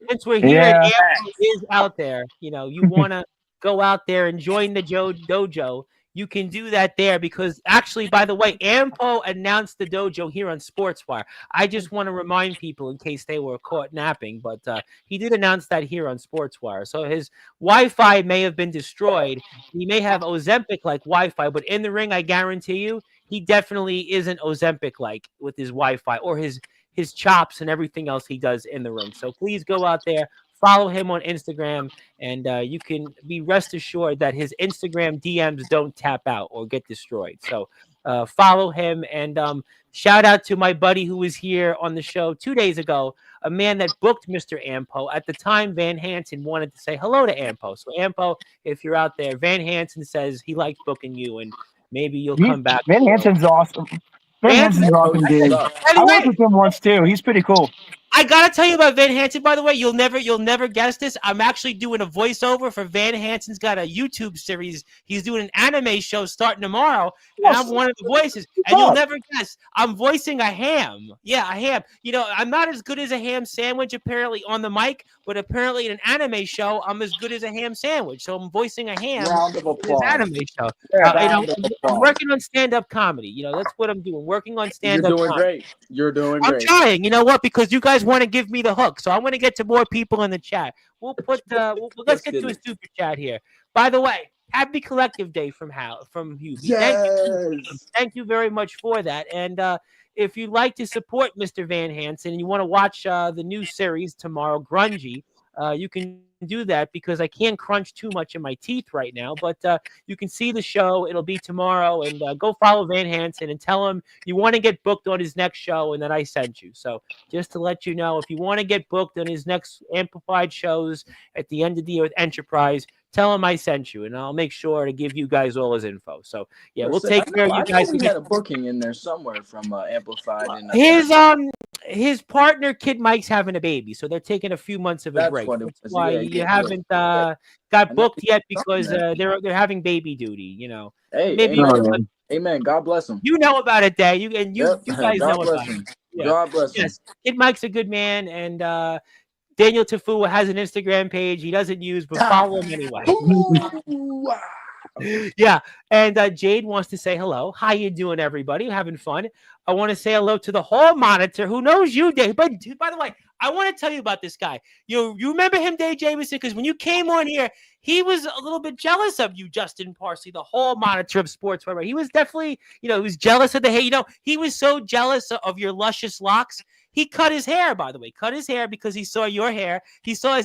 Since we're here and Ampo is out there, you want to go out there and join the dojo. You can do that there because actually, by the way, Ampo announced the dojo here on Sportswire. I just want to remind people in case they were caught napping, but he did announce that here on Sportswire. So his Wi-Fi may have been destroyed. He may have Ozempic-like Wi-Fi, but in the ring, I guarantee you, he definitely isn't Ozempic-like with his Wi-Fi or his chops and everything else he does in the ring. So please go out there. Follow him on Instagram, and you can be rest assured that his Instagram DMs don't tap out or get destroyed. So follow him, and shout out to my buddy who was here on the show 2 days ago, a man that booked Mr. Ampo. At the time, Van Hansen wanted to say hello to Ampo. So Ampo, if you're out there, Van Hansen says he likes booking you, and maybe you'll come back. Van Hansen's awesome. Van Hansen's awesome, dude. I worked with him once, too. He's pretty cool. I gotta tell you about Van Hansen, by the way. You'll never guess this. I'm actually doing a voiceover for Van Hansen's got a YouTube series. He's doing an anime show starting tomorrow, and I'm one of the voices. And you'll never guess, I'm voicing a ham. Yeah, a ham. I'm not as good as a ham sandwich apparently on the mic, but apparently in an anime show, I'm as good as a ham sandwich. So I'm voicing a ham Round of applause. in an anime show. I'm working on stand-up comedy. That's what I'm doing. Working on stand-up. You're doing great. You're doing great. I'm trying. You know what? Because you guys want to give me the hook, so I'm going to get to more people in the chat. Let's get to a super chat here. By the way, happy Collective Day from Hubie. Yes. Thank you very much for that. And if you'd like to support Mr. Van Hansen and you want to watch the new series tomorrow, Grungy, you can do that because I can't crunch too much in my teeth right now, but you can see the show. It'll be tomorrow, and go follow Van Hansen and tell him you want to get booked on his next show and that I sent you. So just to let you know, if you want to get booked on his next amplified shows at the end of the year with Enterprise, tell him I sent you, and I'll make sure to give you guys all his info. So yeah, we'll take care of you guys. We had a booking in there somewhere from Amplified. And his partner Kid Mike's having a baby, so they're taking a few months of a break. That's why you haven't got booked yet because they're having baby duty. Hey, maybe amen. God bless him. You know about it, Day. You guys know about it. Yeah. God bless him. Yes, Kid Mike's a good man, and Daniel Tafu has an Instagram page he doesn't use, but follow him anyway. Yeah, and Jade wants to say hello. How you doing, everybody? Having fun? I want to say hello to the hall monitor who knows you, Dave. But by the way, I want to tell you about this guy. You remember him, Dave Jameson? Because when you came on here, he was a little bit jealous of you, Justin Parsley, the hall monitor of Sportswire. He was definitely, he was jealous of the hair. He was so jealous of your luscious locks. He cut his hair, by the way, because he saw your hair. He saw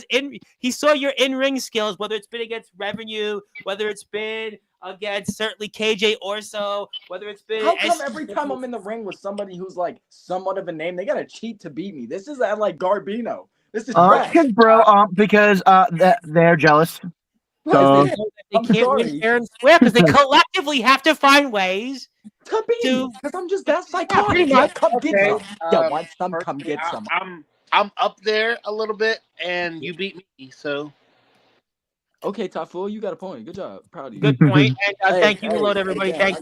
your in-ring skills, whether it's been against Revenue, whether it's been against certainly KJ Orso, whether it's been. How come every time I'm in the ring with somebody who's like somewhat of a name, they gotta cheat to beat me? This is like Garbino. This is because they're jealous. So they can't win fair and square because they collectively have to find ways to beat me. Because I'm just that psychotic. Yeah, come get some. Want some? Come get some. I'm up there a little bit, and you beat me. So. Okay, Tafu, you got a point. Good job. Proud of you. Good point. And thank you, hello to everybody. Thank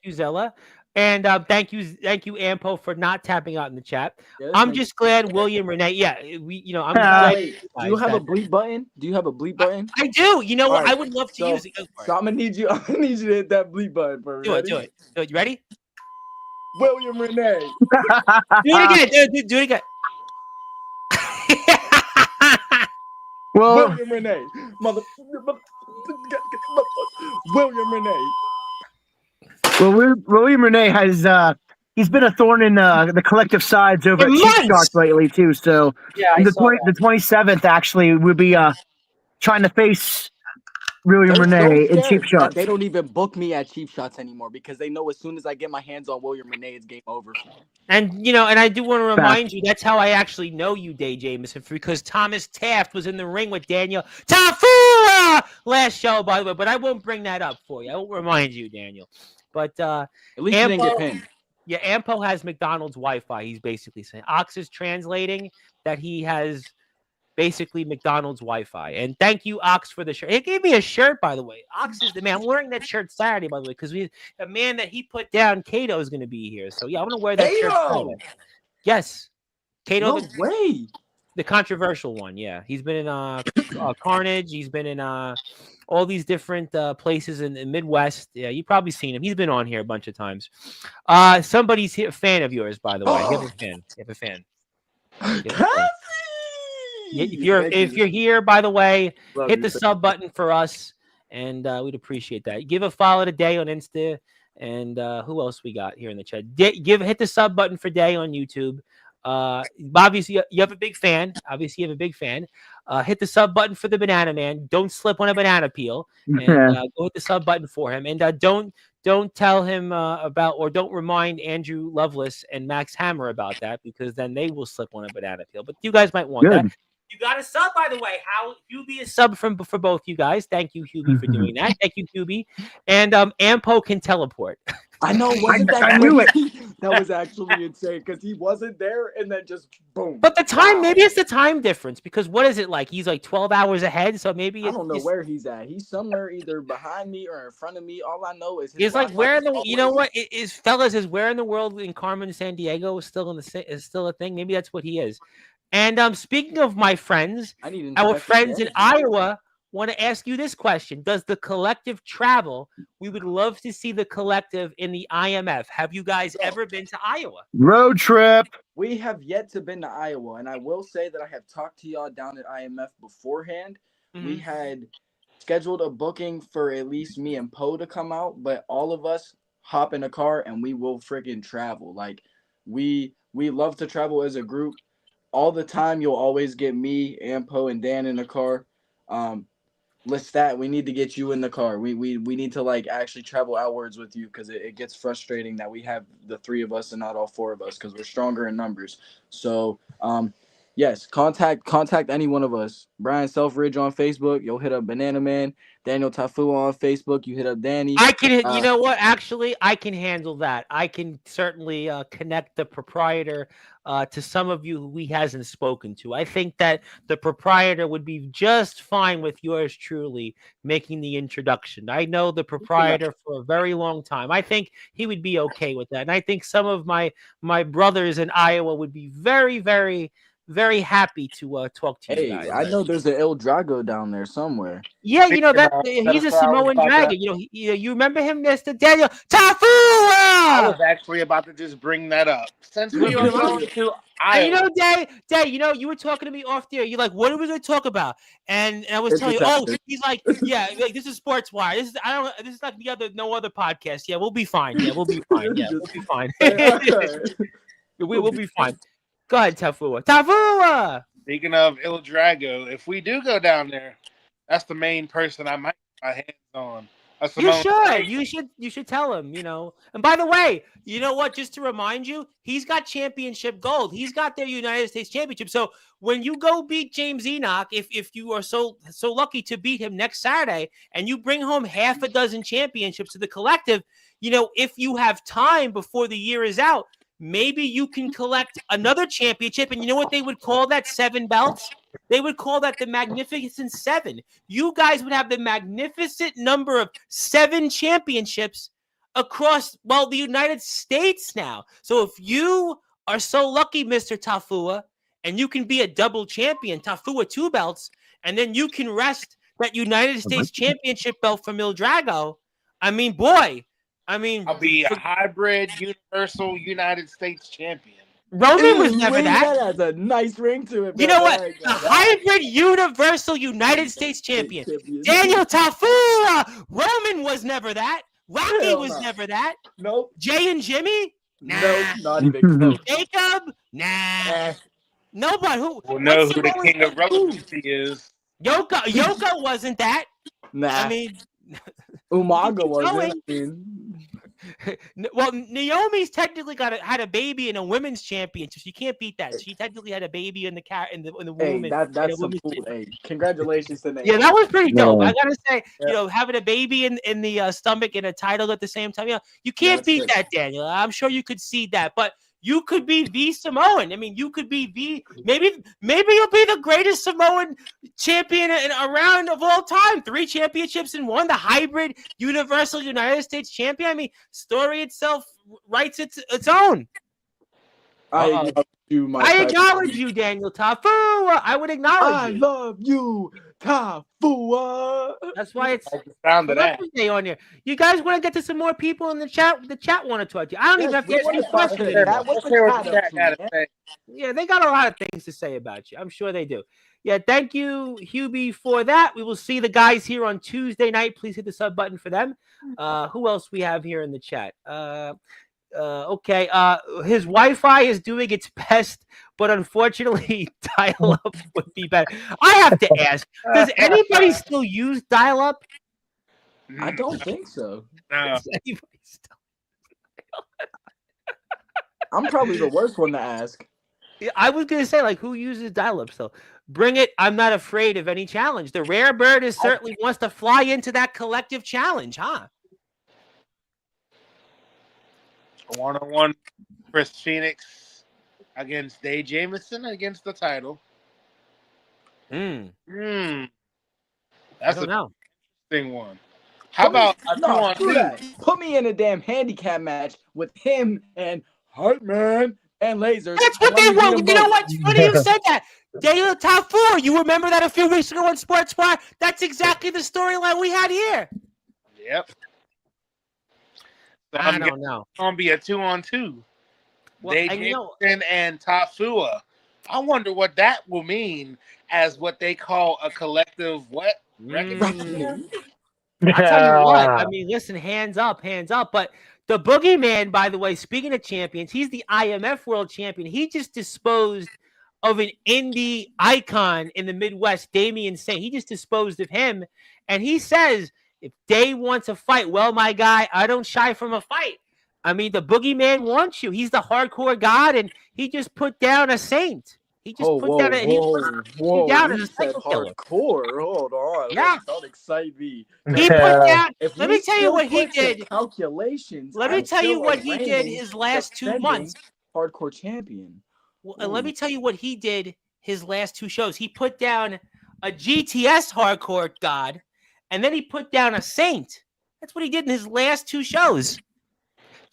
you, Zella. And thank you, Ampo, for not tapping out in the chat. Yes, I'm thank just glad William Renee. Yeah, I'm just you. glad. Wait, do you have a bleep button? Do you have a bleep button? I do. You know All what? right, I would love to use it. Go for So it. I'm gonna need you. I'm gonna need you to hit that bleep button for me. Do it. Ready? Do it. Do it. You ready? William Renee. Do it again. Do it again. Well, William Renee. William Renee. well, William Renee has he's been a thorn in the collective sides over For at Cheap months! Shots lately too. So Yeah, I saw that. the 27th actually we'll be trying to face William They're so Renee in Cheap scared that Shots. they don't even book me at Cheap Shots anymore because they know as soon as I get my hands on William Renee, it's game over. And and I do want to remind you that's how I actually know you, Day Jameson, because Thomas Taft was in the ring with Daniel Tafura last show, by the way. But I won't bring that up for you. I won't remind you, Daniel. But at least you didn't get pinned. Yeah, Ampo has McDonald's Wi-Fi. He's basically saying Ox is translating that he has basically McDonald's Wi-Fi. And thank you, Ox, for the shirt. He gave me a shirt, by the way. Ox is the man. I'm wearing that shirt Saturday, by the way, because the man that he put down, Kato, is going to be here. So yeah, I'm going to wear that shirt Saturday. Yes, Kato. No way. The controversial one, yeah. He's been in Carnage. He's been in all these different places in the Midwest. Yeah, you've probably seen him. He's been on here a bunch of times. Somebody's here, a fan of yours, by the way. You have a fan. If you're here, by the way, hit the sub button for us, and we'd appreciate that. Give a follow to Day on Insta, and who else we got here in the chat? Hit the sub button for Day on YouTube. Obviously, you have a big fan. Hit the sub button for the Banana Man. Don't slip on a banana peel, and go hit the sub button for him. And don't tell him about, or don't remind Andrew Lovelace and Max Hammer about that, because then they will slip on a banana peel. But you guys might want that. You got a sub, by the way. How Hubie is sub for both you guys. Thank you, Hubie, for doing that. Thank you, Hubie. And Ampo can teleport. I know. I knew it. That was actually insane because he wasn't there, and then just boom. But the time, maybe it's the time difference, because what is it like? He's like 12 hours ahead, so maybe I don't know where he's at. He's somewhere either behind me or in front of me. All I know is it's like where in the fellas, is where in the world in Carmen San Diego is still a thing. Maybe that's what he is. And speaking of my friends, our friends in Iowa want to ask you this question. Does the collective travel? We would love to see the collective in the IMF. Have you guys ever been to Iowa? Road trip. We have yet to been to Iowa, and I will say that I have talked to y'all down at IMF beforehand. Mm-hmm. We had scheduled a booking for at least me and Poe to come out, but all of us hop in a car and we will freaking travel. Like we love to travel as a group. All the time, you'll always get me, Ampo, and Dan in the car. Lestat, we need to get you in the car. We need to like actually travel outwards with you, because it gets frustrating that we have the three of us and not all four of us, because we're stronger in numbers. So yes, contact any one of us. Brian Selfridge on Facebook. You'll hit up Banana Man. Daniel Tafu on Facebook. You hit up Danny. I can. You know what? Actually, I can handle that. I can certainly connect the proprietor to some of you who he hasn't spoken to. I think that the proprietor would be just fine with yours truly making the introduction. I know the proprietor for a very long time. I think he would be okay with that. And I think some of my brothers in Iowa would be very, very, very happy to talk to you guys. I know there's an El Drago down there somewhere. Yeah, he's a Samoan dragon. You remember him, Mr. Daniel Tafua? I was actually about to just bring that up. Since we are going to Iowa. Day, you were talking to me off there. You're like, what are we going to talk about? And I was telling you, he's like, yeah, like, this is Sportswire. This is like no other podcast. Yeah, we'll be fine. Yeah, we'll be fine. Yeah, we'll be fine. We'll be fine. Go ahead, Tafua. Speaking of Il Drago, if we do go down there, that's the main person I might put my hands on. You should tell him, And by the way, you know what? Just to remind you, he's got championship gold. He's got their United States championship. So when you go beat James Enoch, if you are so lucky to beat him next Saturday, and you bring home half a dozen championships to the collective, if you have time before the year is out, maybe you can collect another championship. And you know what they would call that? 7 belts? They would call that the Magnificent 7. You guys would have the magnificent number of 7 championships across, the United States now. So if you are so lucky, Mr. Tafua, and you can be a double champion, Tafua 2 belts, and then you can wrest that United States Championship belt from Il Drago. I mean, boy. I'll be a hybrid Universal United States champion. Roman was never that. That has a nice ring to it. You know what? The hybrid Universal United States champion. Daniel Tafua. Roman was never that. Rocky was never that. Nope. Jay and Jimmy? Nah. Nope, not even close. Jacob? Nah. Nobody. We'll know who the king of relevancy is. Yoko wasn't that. Nah. I mean, Umaga wasn't. Well, Naomi's technically had a baby in a women's championship. She can't beat that. She technically had a baby in the womb. Hey, that's some cool. Hey, congratulations to Naomi. Yeah, that was pretty dope. I gotta say, having a baby in the stomach and a title at the same time, you can't beat that, Daniel. I'm sure you could see that, but you could be V Samoan. I mean, you could be V. Maybe you'll be the greatest Samoan champion around of all time. 3 championships in one. The hybrid Universal United States champion. I mean, story itself writes its own. I acknowledge you, Daniel Tafua. I would acknowledge you. I love you, Tafua. That's why it's found that day on here. You guys want to get to some more people in the chat? The chat want to talk to you. I don't even have to ask you questions. Yeah, they got a lot of things to say about you. I'm sure they do. Yeah, thank you, Hubie, for that. We will see the guys here on Tuesday night. Please hit the sub button for them. Who else we have here in the chat? Okay. His Wi-Fi is doing its best, but unfortunately, dial-up would be better. I have to ask: does anybody still use dial-up? I don't think so. No. I'm probably the worst one to ask. I was gonna say, who uses dial-up? So bring it. I'm not afraid of any challenge. The rare bird certainly wants to fly into that collective challenge, huh? 1-on-1 Chris Phoenix against Dave Jameson against the title. That's an interesting one. How about put me in a damn handicap match with him and Hype Man and Lasers? That's what they want. You know what? It's funny you said that. Daniel Tafua. You remember that a few weeks ago on Sportzwire? That's exactly the storyline we had here. Yep. So I don't know. It's going to be a 2-on-2. Well, Dave Jameson and Tafua. I wonder what that will mean as what they call a collective recognition. I'll tell you what. I mean, listen, hands up. But the Boogeyman, by the way, speaking of champions, he's the IMF World Champion. He just disposed of an indie icon in the Midwest, Damian Saint. He just disposed of him, and he says, if Dave wants a fight, well, my guy, I don't shy from a fight. I mean, the Boogeyman wants you. He's the hardcore god, and he just put down a Saint. He just put down a down as a psycho killer. Hardcore. Hold on. Yeah. Don't excite me. He put down. Let me tell you what he did. Calculations. Let me tell you what he did his last 2 months. Hardcore champion. Well, and let me tell you what he did his last 2 shows. He put down a GTS hardcore god. And then he put down a Saint. That's what he did in his last 2 shows.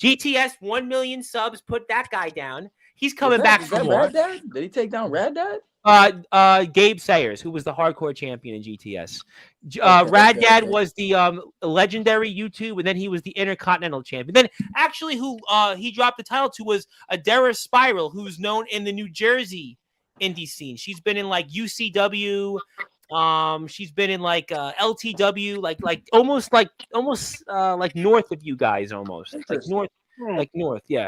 GTS, 1 million subs, put that guy down. He's coming back for more. Rad Dad? Did he take down Rad Dad? Gabe Sayers, who was the hardcore champion in GTS. Rad Dad was the legendary YouTube, and then he was the Intercontinental champion. Then actually who he dropped the title to was Adara Spiral, who's known in the New Jersey indie scene. She's been in UCW. She's been in LTW, almost north of you guys, almost north, yeah.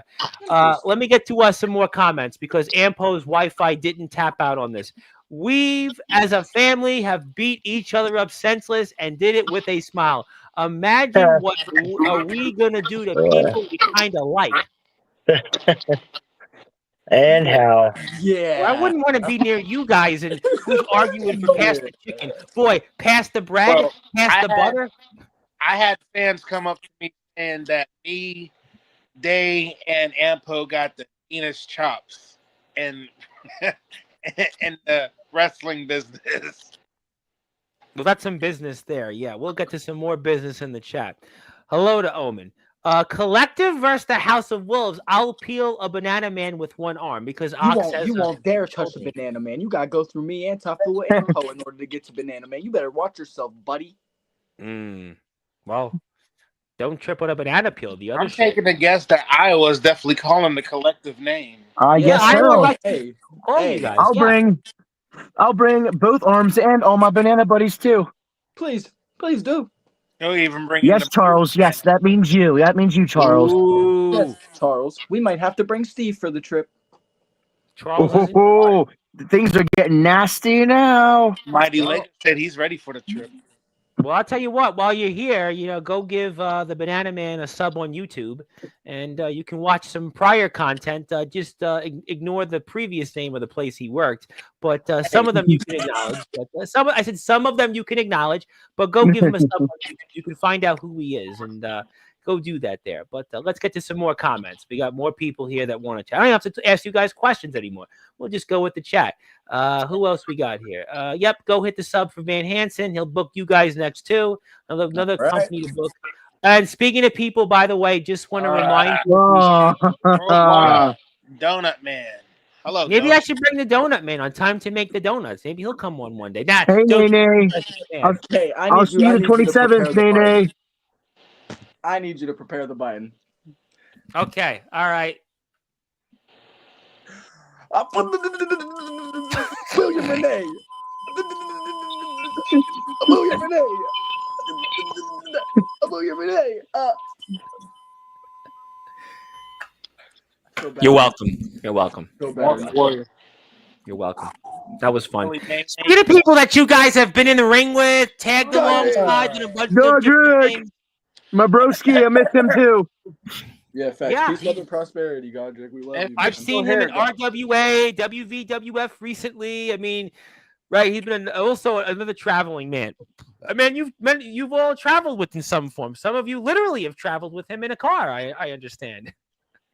Let me get to some more comments because Ampo's Wi-Fi didn't tap out on this. We've, as a family, have beat each other up senseless and did it with a smile. Imagine what are we gonna do to people we kind of like. And how? Yeah. Well, I wouldn't want to be near you guys and who's arguing for pass the chicken. Boy, pass the bread, pass the butter. I had fans come up to me saying that me, Day, and Ampo got the meanest chops in the wrestling business. Well, that's some business there. Yeah, we'll get to some more business in the chat. Hello to Omen. Collective versus the House of Wolves. I'll peel a banana man with one arm because Ox says You won't dare told touch the me. banana man. You gotta go through me and Tafua and Poe in order to get to banana man. You better watch yourself, buddy. Well, don't trip on a banana peel. The other I'm taking a guess that Iowa is definitely calling the collective name. I guess Iowa so. likes Hey, call you guys. I'll bring both arms and all my banana buddies too. please do. He'll even bring in Yes, the Charles. Yes, that means you. That means you, Charles. Ooh, Yes, Charles. We might have to bring Steve for the trip. Charles isn't. Oh, things are getting nasty now. Mighty Well. Later said he's ready for the trip. Well, I'll tell you what. While you're here, go give the Banana Man a sub on YouTube, and you can watch some prior content. Just ignore the previous name of the place he worked, but some of them you can acknowledge. But, some of them you can acknowledge, but go give him a sub on YouTube. You can find out who he is, and go do that there. But let's get to some more comments. We got more people here that want to chat. I don't have to ask you guys questions anymore. We'll just go with the chat. Who else we got here? Yep, go hit the sub for Van Hansen. He'll book you guys next too. Another company to book. And speaking of people, by the way, just want to remind you. Worldwide Donut Man. Hello. Maybe Donut. I should bring the Donut Man on Time to Make the Donuts. Maybe he'll come on one day. Nah, Hey, don't Nene. Okay, I'll see you the 27th, Nene. I need you to prepare the button. Okay, all right. William Renee. William Renee. William Renee. You're welcome. You're welcome. Warrior. You're welcome. That was fun. Speaking of people that you guys have been in the ring with, tagged alongside, and a bunch of different things. My broski, I miss him too. Yeah, facts. Yeah. Peace, love, and prosperity, Godric. We love you. I've seen him in RWA, WVWF recently. I mean, right? He's been also another traveling man. I mean, you've all traveled with in some form. Some of you literally have traveled with him in a car. I understand.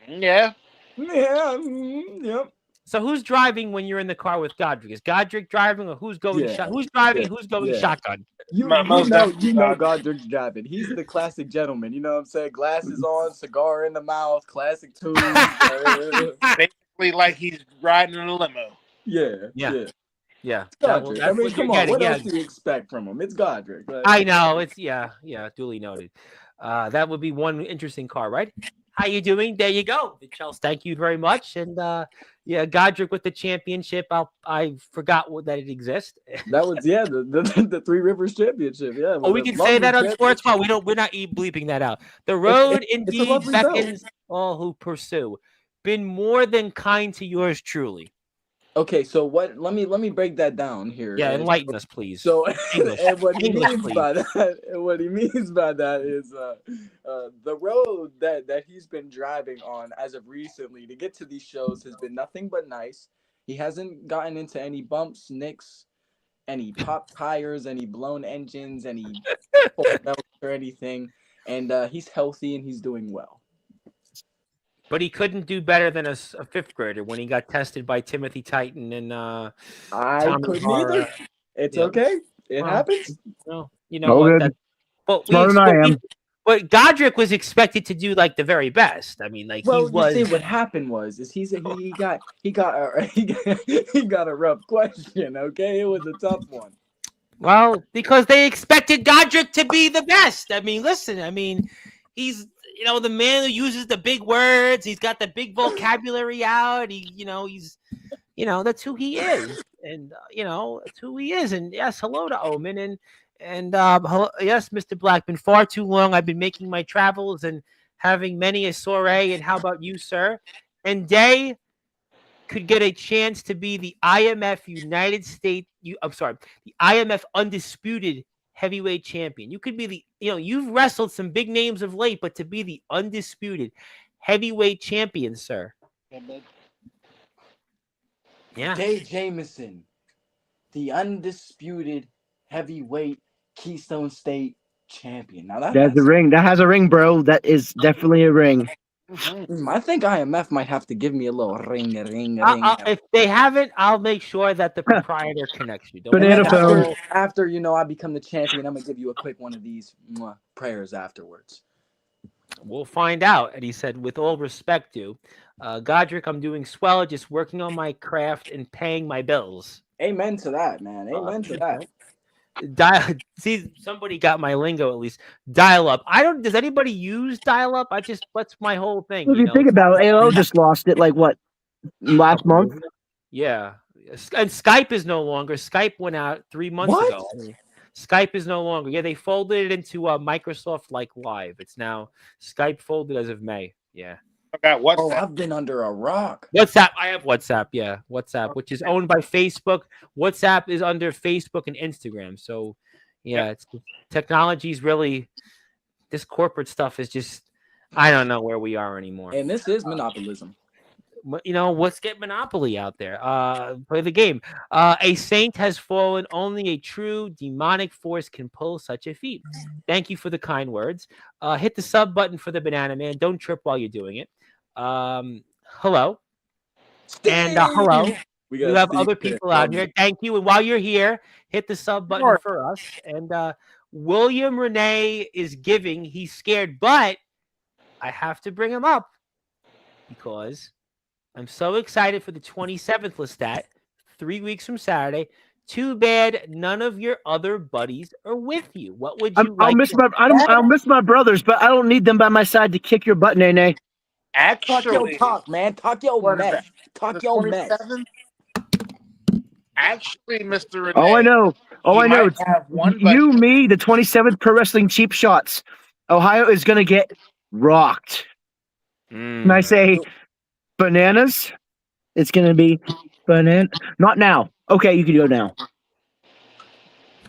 Yeah. Yeah. Yep. So who's driving when you're in the car with Godric? Is Godric driving, or who's going? Who's driving? Yeah. Who's going shotgun? You know Godric's driving. He's the classic gentleman. You know what I'm saying? Glasses on, cigar in the mouth, classic tunes. Basically, like he's riding in a limo. Yeah. Godric. I mean, come on. What else do you expect from him? It's Godric. Right? I know. It's duly noted. That would be one interesting car, right? How you doing? There you go, Chels. Thank you very much. And Godric with the championship. I forgot that it exists. That was the Three Rivers Championship. Yeah. We can say that on Sportzwire. We're not bleeping that out. The road indeed beckons all who pursue. Been more than kind to yours truly. Okay, so what? Let me break that down here. Yeah, enlighten us, please. So, English. and what he English, means please. by that is the road that he's been driving on as of recently to get to these shows has been nothing but nice. He hasn't gotten into any bumps, nicks, any popped tires, any blown engines, any or anything, and he's healthy and he's doing well. But he couldn't do better than a fifth grader when he got tested by Timothy Titan and I couldn't either. It's okay. It happens. No, you know what? But But Godric was expected to do like the very best. I mean, like well, he was. You see, what happened was he got a rough question. Okay, it was a tough one. Well, because they expected Godric to be the best. I mean, listen. I mean, he's the man who uses the big words. He's got the big vocabulary out. He's that's who he is, and that's who he is. And yes, hello to Omen and yes, Mr. Black. Been far too long. I've been making my travels and having many a soiree. And how about you, sir? And Day could get a chance to be the IMF the IMF undisputed heavyweight champion. You could be you've wrestled some big names of late, but to be the undisputed heavyweight champion, sir. Yeah. Day Jameson, the undisputed heavyweight Keystone State champion. Now that's a ring. That has a ring, bro. That is definitely a ring. I think IMF might have to give me a little ring. If they haven't, I'll make sure that the proprietor connects you. After I become the champion, I'm gonna give you a quick one of these prayers afterwards. We'll find out. And he said, with all respect due, Godric, I'm doing swell, just working on my craft and paying my bills. Amen to that, man. Amen to that. See, somebody got my lingo at least. Dial up. I don't. Does anybody use dial up? That's my whole thing. If you think about it, AOL just lost it like what, last month? Yeah, and Skype is no longer. Skype went out 3 months ago. I mean, Skype is no longer. Yeah, they folded it into Microsoft like Live. It's now Skype folded as of May. Yeah. Forgot WhatsApp. Oh, I've been under a rock. WhatsApp. I have WhatsApp. Yeah, WhatsApp, which is owned by Facebook. WhatsApp is under Facebook and Instagram. So, yeah, it's technology's really. This corporate stuff is just. I don't know where we are anymore. And this is monopolism. You know, let's get Monopoly out there. Play the game. A saint has fallen. Only a true demonic force can pull such a feat. Thank you for the kind words. Hit the sub button for the Banana Man. Don't trip while you're doing it. Hello. And hello. We have other people out here. Thank you. And while you're here, hit the sub button for us. And William Renee is giving. He's scared, but I have to bring him up because I'm so excited for the 27th Lestat, 3 weeks from Saturday. Too bad none of your other buddies are with you. What would you like? I'll miss my brothers, but I don't need them by my side to kick your butt, Nene. Actually, talk, man. Talk your mess. Talk your mess. Actually, Mr. Renee. Oh, I know. Oh, I know. You, me, the 27th Pro Wrestling Cheap Shots. Ohio is going to get rocked. And I say, bananas? It's going to be banana. Not now. Okay, you can go now.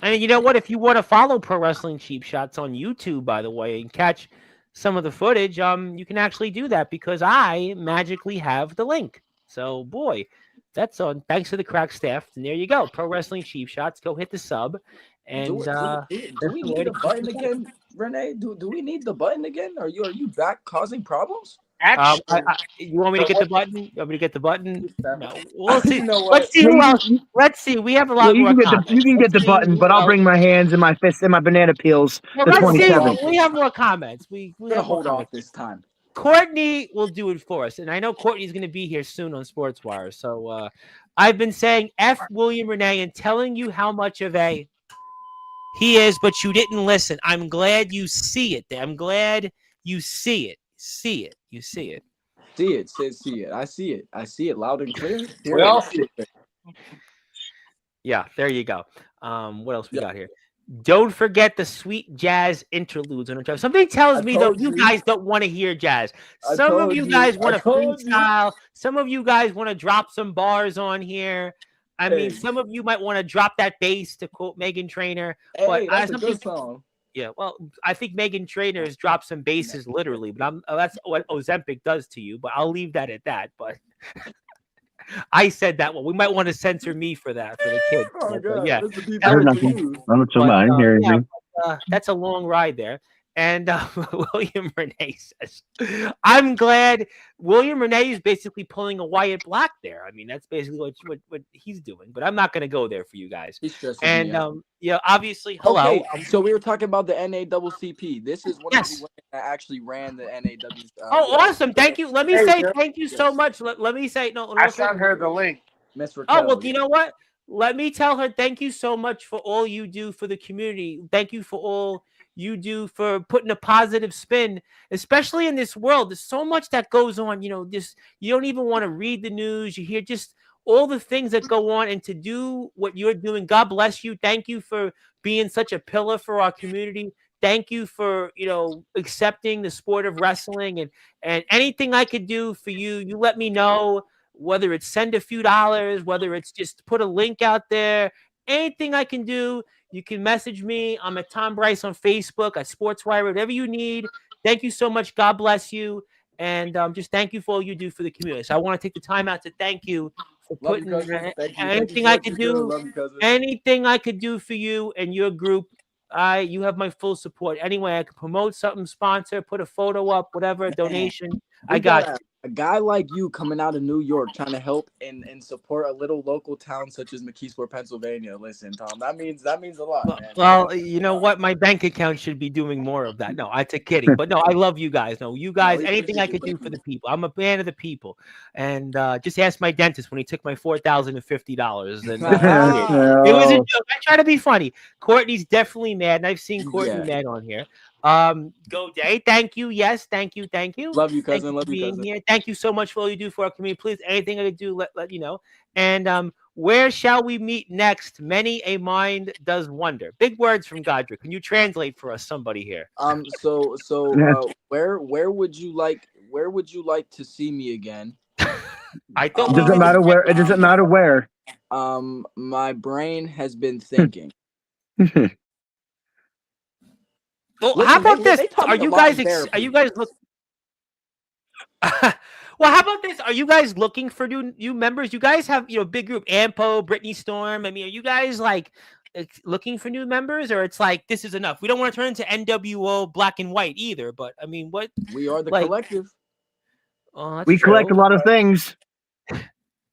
And you know what? If you want to follow Pro Wrestling Cheap Shots on YouTube, by the way, and catch some of the footage, you can actually do that because I magically have the link. So, boy, that's on. Thanks to the crack staff. And there you go. Pro Wrestling Cheap Shots. Go hit the sub. And do we need a button again, Renee? Do we need the button again? Are you back causing problems? Actually, you want me to get the button? You want me to get the button? No. We'll see. Let's see who else. Let's see. We have a lot more. You can get the button, but I'll bring my hands and my fists and my banana peels. Well, let's see. We have more comments. We're gonna hold off this time. Courtney will do it for us, and I know Courtney's going to be here soon on Sportswire. So I've been saying F William Renee and telling you how much of a he is, but you didn't listen. I'm glad you see it. I'm glad you see it. See it. You see it. See it. See it. I see it. I see it loud and clear. We all see it. Yeah, there you go. What else we got here? Don't forget the sweet jazz interludes on the show. Something tells me, though, you guys don't want to hear jazz. Some of you guys want to freestyle. Some of you guys want to drop some bars on here. I mean, some of you might want to drop that bass, to quote Megan Trainor. Hey, that's a good song. Yeah, well, I think Megan Trainor has dropped some bases literally, but that's what Ozempic does to you. But I'll leave that at that. But I said that one. We might want to censor me for that for the kids. Oh, God. Yeah, I heard nothing. I'm not talking about. I didn't hear anything. That's a long ride there. And William Renee says, I'm glad William Renee is basically pulling a Wyatt Black there. I mean, that's basically what he's doing. But I'm not going to go there for you guys. And, obviously, hello. Okay, so we were talking about the NACCP. This is one of the women that actually ran the NAW. Awesome. Thank you. Let me say thank you so much. Let me say, I sent her the link. Miss Raquel. Oh, well, you know what? Let me tell her thank you so much for all you do for the community. Thank you for all you do for putting a positive spin, especially in this world. There's so much that goes on, you don't even want to read the news. You hear just all the things that go on, and to do what you're doing. God bless you. Thank you for being such a pillar for our community. Thank you for, accepting the sport of wrestling, and anything I could do for you, you let me know, whether it's send a few dollars, whether it's just put a link out there, anything I can do. You can message me. I'm at Tom Bryce on Facebook, at Sportswire, whatever you need. Thank you so much. God bless you. And just thank you for all you do for the community. So I want to take the time out to thank you for putting anything I could do, anything I could do for you and your group. You have my full support. Anyway, I can promote something, sponsor, put a photo up, whatever, a donation. I got a guy like you coming out of New York trying to help and support a little local town such as McKeesport, Pennsylvania. Listen, Tom, that means a lot, man. Well, you know what? My bank account should be doing more of that. No, I'm kidding. But no, I love you guys. No, you guys, anything I could do for the people. I'm a fan of the people. And just ask my dentist when he took my $4,050. And it was a joke. I try to be funny. Courtney's definitely mad, and I've seen Courtney mad on here. Go Day, thank you. Yes, thank you. Love you, cousin. Love you, cousin. Here. Thank you so much for all you do for our community. Please, anything I could do, let you know. And where shall we meet next? Many a mind does wonder. Big words from Godric. Can you translate for us, somebody here? So where would you like to see me again? I thought it doesn't matter where. It doesn't matter where. My brain has been thinking. Well, listen, how about this? Are you guys look? Well, how about this? Are you guys looking for new members? You guys have big group Ampo, Brittany Storm. I mean, are you guys like looking for new members, or it's like this is enough? We don't want to turn into NWO Black and White either. But I mean, what we are the collective. We collect a lot of things.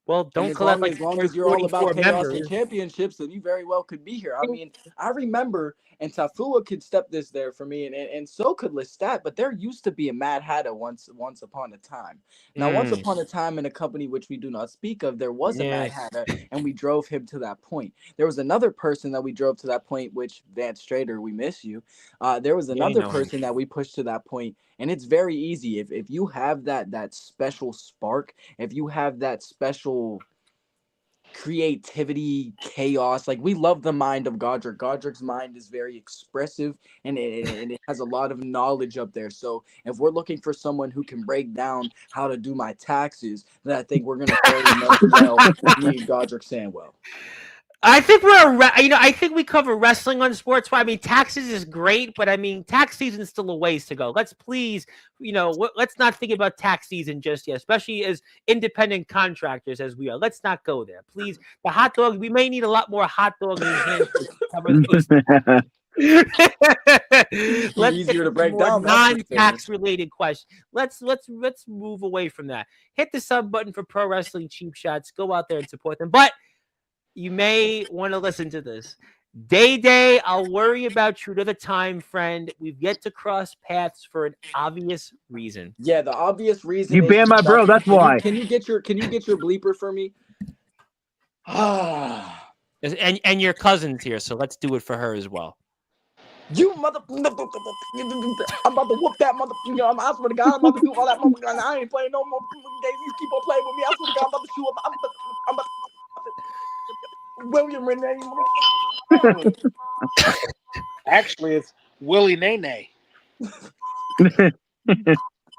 Well, don't collect as long as you're all about chaos and championships, then you very well could be here. I mean, I remember, and Tafua could step this there for me, and so could Lestat, but there used to be a Mad Hatter once upon a time. Now, once upon a time in a company which we do not speak of, there was a Mad Hatter, and we drove him to that point. There was another person that we drove to that point, which, Vance Strader, we miss you. There was another person that we pushed to that point. And it's very easy if you have that special spark, if you have that special creativity, chaos. Like, we love the mind of Godric. Godric's mind is very expressive, and it has a lot of knowledge up there. So if we're looking for someone who can break down how to do my taxes, then I think we're going to very much need Godric Sandwell. I think I think we cover wrestling on Sportswire. I mean, taxes is great, but I mean, tax season is still a ways to go. Let's please, let's not think about tax season just yet, especially as independent contractors as we are. Let's not go there, please. The hot dog, we may need a lot more hot dogs in hand to cover those. Let's easier to break down. Non-tax related questions. Let's move away from that. Hit the sub button for Pro Wrestling Cheap Shots. Go out there and support them. But you may want to listen to this. Day, I'll worry about you another time, friend. We've yet to cross paths for an obvious reason. Yeah, the obvious reason. You banned my bro. That's why. Can you get your bleeper for me? And your cousin's here, so let's do it for her as well. You mother! I'm about to whoop that mother. I swear to God, I'm about to do all that mother. I ain't playing no more games. You keep on playing with me. I swear to God, I'm about to shoot up. I'm about to William Renee. Actually, it's Willie Nene.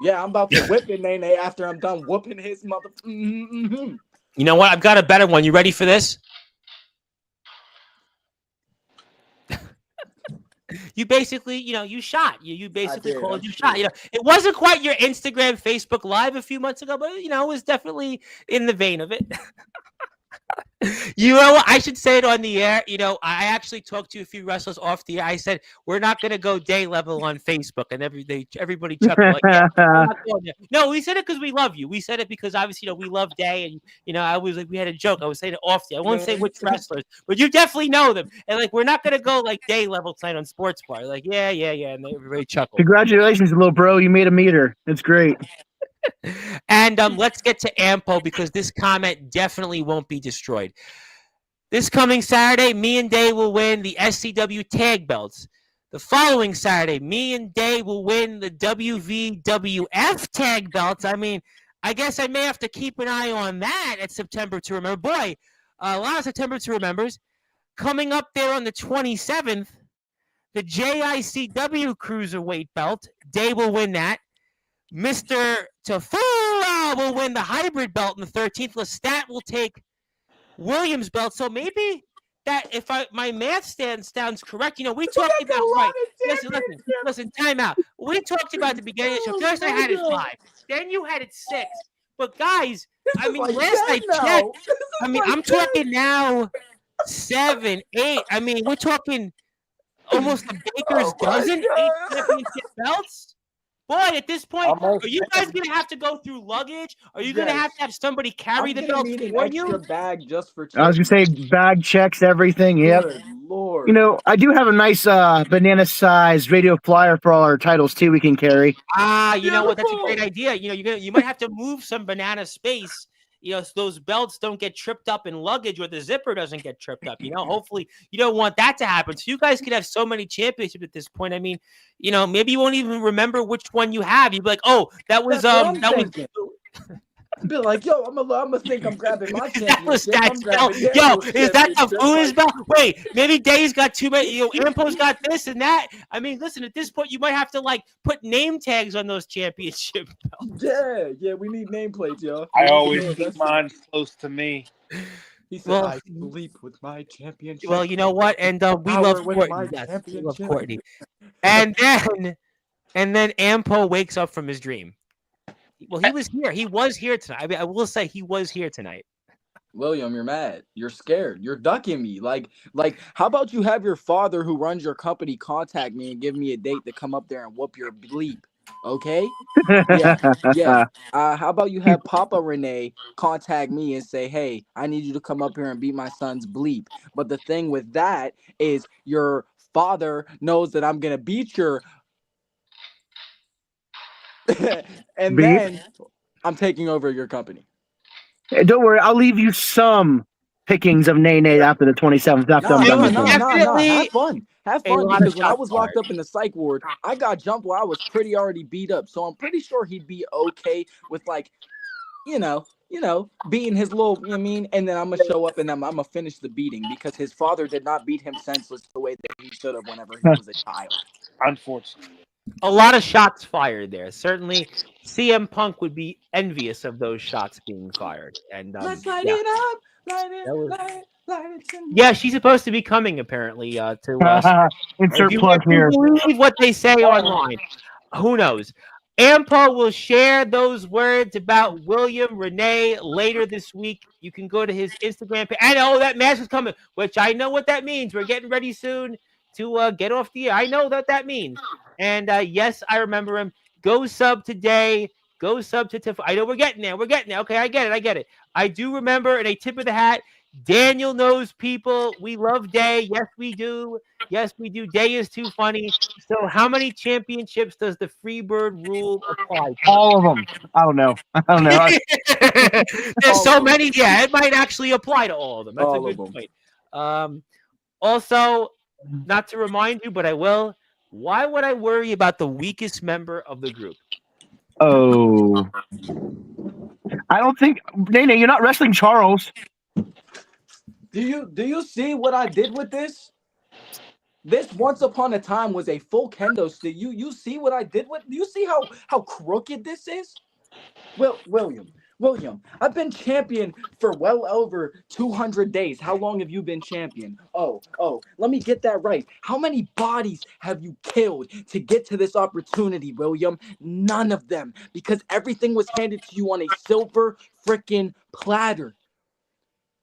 Yeah, I'm about to whip it, Nene, after I'm done whooping his mother. Mm-hmm. You know what? I've got a better one. You ready for this? You basically, you shot. You basically called you shot. It wasn't quite your Instagram, Facebook Live a few months ago, but it was definitely in the vein of it. You know what? I should say it on the air. I actually talked to a few wrestlers off the air. I said, we're not going to go day level on Facebook. And everybody chuckled. Like, no, we said it because we love you. We said it because obviously, we love Day. And, I was like, we had a joke. I was saying it off the air. I won't say which wrestlers, but you definitely know them. And we're not going to go day level tonight on Sportswire. Like, yeah. And everybody chuckled. Congratulations, little bro. You made a meter. It's great. And let's get to Ampo because this comment definitely won't be destroyed. This coming Saturday, me and Day will win the SCW tag belts. The following Saturday, me and Day will win the WVWF tag belts. I mean, I guess I may have to keep an eye on that at September to remember. Boy, a lot of September to remembers. Coming up there on the 27th, the JICW Cruiserweight belt. Day will win that. Mr. Tafura will win the hybrid belt in the 13th. Lestat will take Williams' belt. So maybe that, if my math sounds correct, we talked about, right, listen, time out. We talked about at the beginning of the show. First I had it 5. Then you had it 6. But guys, I mean, last I checked, I mean, I'm talking now 7, 8. I mean, we're talking almost a baker's dozen, 8 championship belts. Boy, at this point, Almost are you guys gonna have to go through luggage? Are you gonna Yes. have somebody carry I'm the gonna belts need an for extra you? bag just for I was gonna say champions. bag checks, everything. Yep. Good Lord. You know, I do have a nice banana-sized radio flyer for all our titles too. We can carry. You know what? That's a great Beautiful. idea. You might have to move some banana space. So those belts don't get tripped up in luggage, or the zipper doesn't get tripped up. Hopefully you don't want that to happen. So you guys could have so many championships at this point. I mean, maybe you won't even remember which one you have. You'd be like, oh, that was That's what I'm that was. thinking. Be like, yo, I'm gonna think I'm grabbing my That was championship. I'm grabbing yo, Daniel's is that the championship. Funa's Like, belt? Wait, maybe Day's got too many. Ampo's got this and that. I mean, listen, at this point, you might have to put name tags on those championship belts. yeah, we need nameplates, yo. I always keep mine close to me. He said, I sleep with my championship. Well, you know what? And we love Courtney. Yes, we love Courtney. And then Ampo wakes up from his dream. Well, he was here. He was here tonight. I mean, I will say he was here tonight. William, you're mad. You're scared. You're ducking me. Like, how about you have your father who runs your company contact me and give me a date to come up there and whoop your bleep? Okay? Yeah. How about you have Papa Renee contact me and say, hey, I need you to come up here and beat my son's bleep. But the thing with that is your father knows that I'm going to beat your... and then I'm taking over your company. Hey, don't worry, I'll leave you some pickings of Nene after the 27th. After I'm done with it. Have fun because when I was locked up in the psych ward, I got jumped while I was pretty already beat up. So I'm pretty sure he'd be okay with beating his little, you know what I mean? And then I'm gonna show up and I'm gonna finish the beating because his father did not beat him senseless the way that he should have whenever he was a child. Unfortunately. A lot of shots fired there. Certainly, CM Punk would be envious of those shots being fired. And let's light it up, light it tonight. Yeah, she's supposed to be coming apparently to us. Insert plug here. Believe what they say online. Who knows? Ampo will share those words about William Renee later this week. You can go to his Instagram page. I know that match is coming, which I know what that means. We're getting ready soon to get off the air. I know what that means. And yes, I remember him. Go sub today. Go sub to Tiff. I know we're getting there. Okay, I get it. I do remember, and a tip of the hat, Daniel knows people. We love Day. Yes, we do. Day is too funny. So how many championships does the Freebird rule apply to? All of them. I don't know. There's so many. Yeah, it might actually apply to all of them. That's a good point. Also, not to remind you, but I will. Why would I worry about the weakest member of the group? Oh, I don't think, Nene, you're not wrestling Charles. Do you see what I did with this? This once upon a time was a full kendo stick. You see what I did with? Do you see how crooked this is? Well, William, I've been champion for well over 200 days. How long have you been champion? Oh, let me get that right. How many bodies have you killed to get to this opportunity, William? None of them, because everything was handed to you on a silver freaking platter.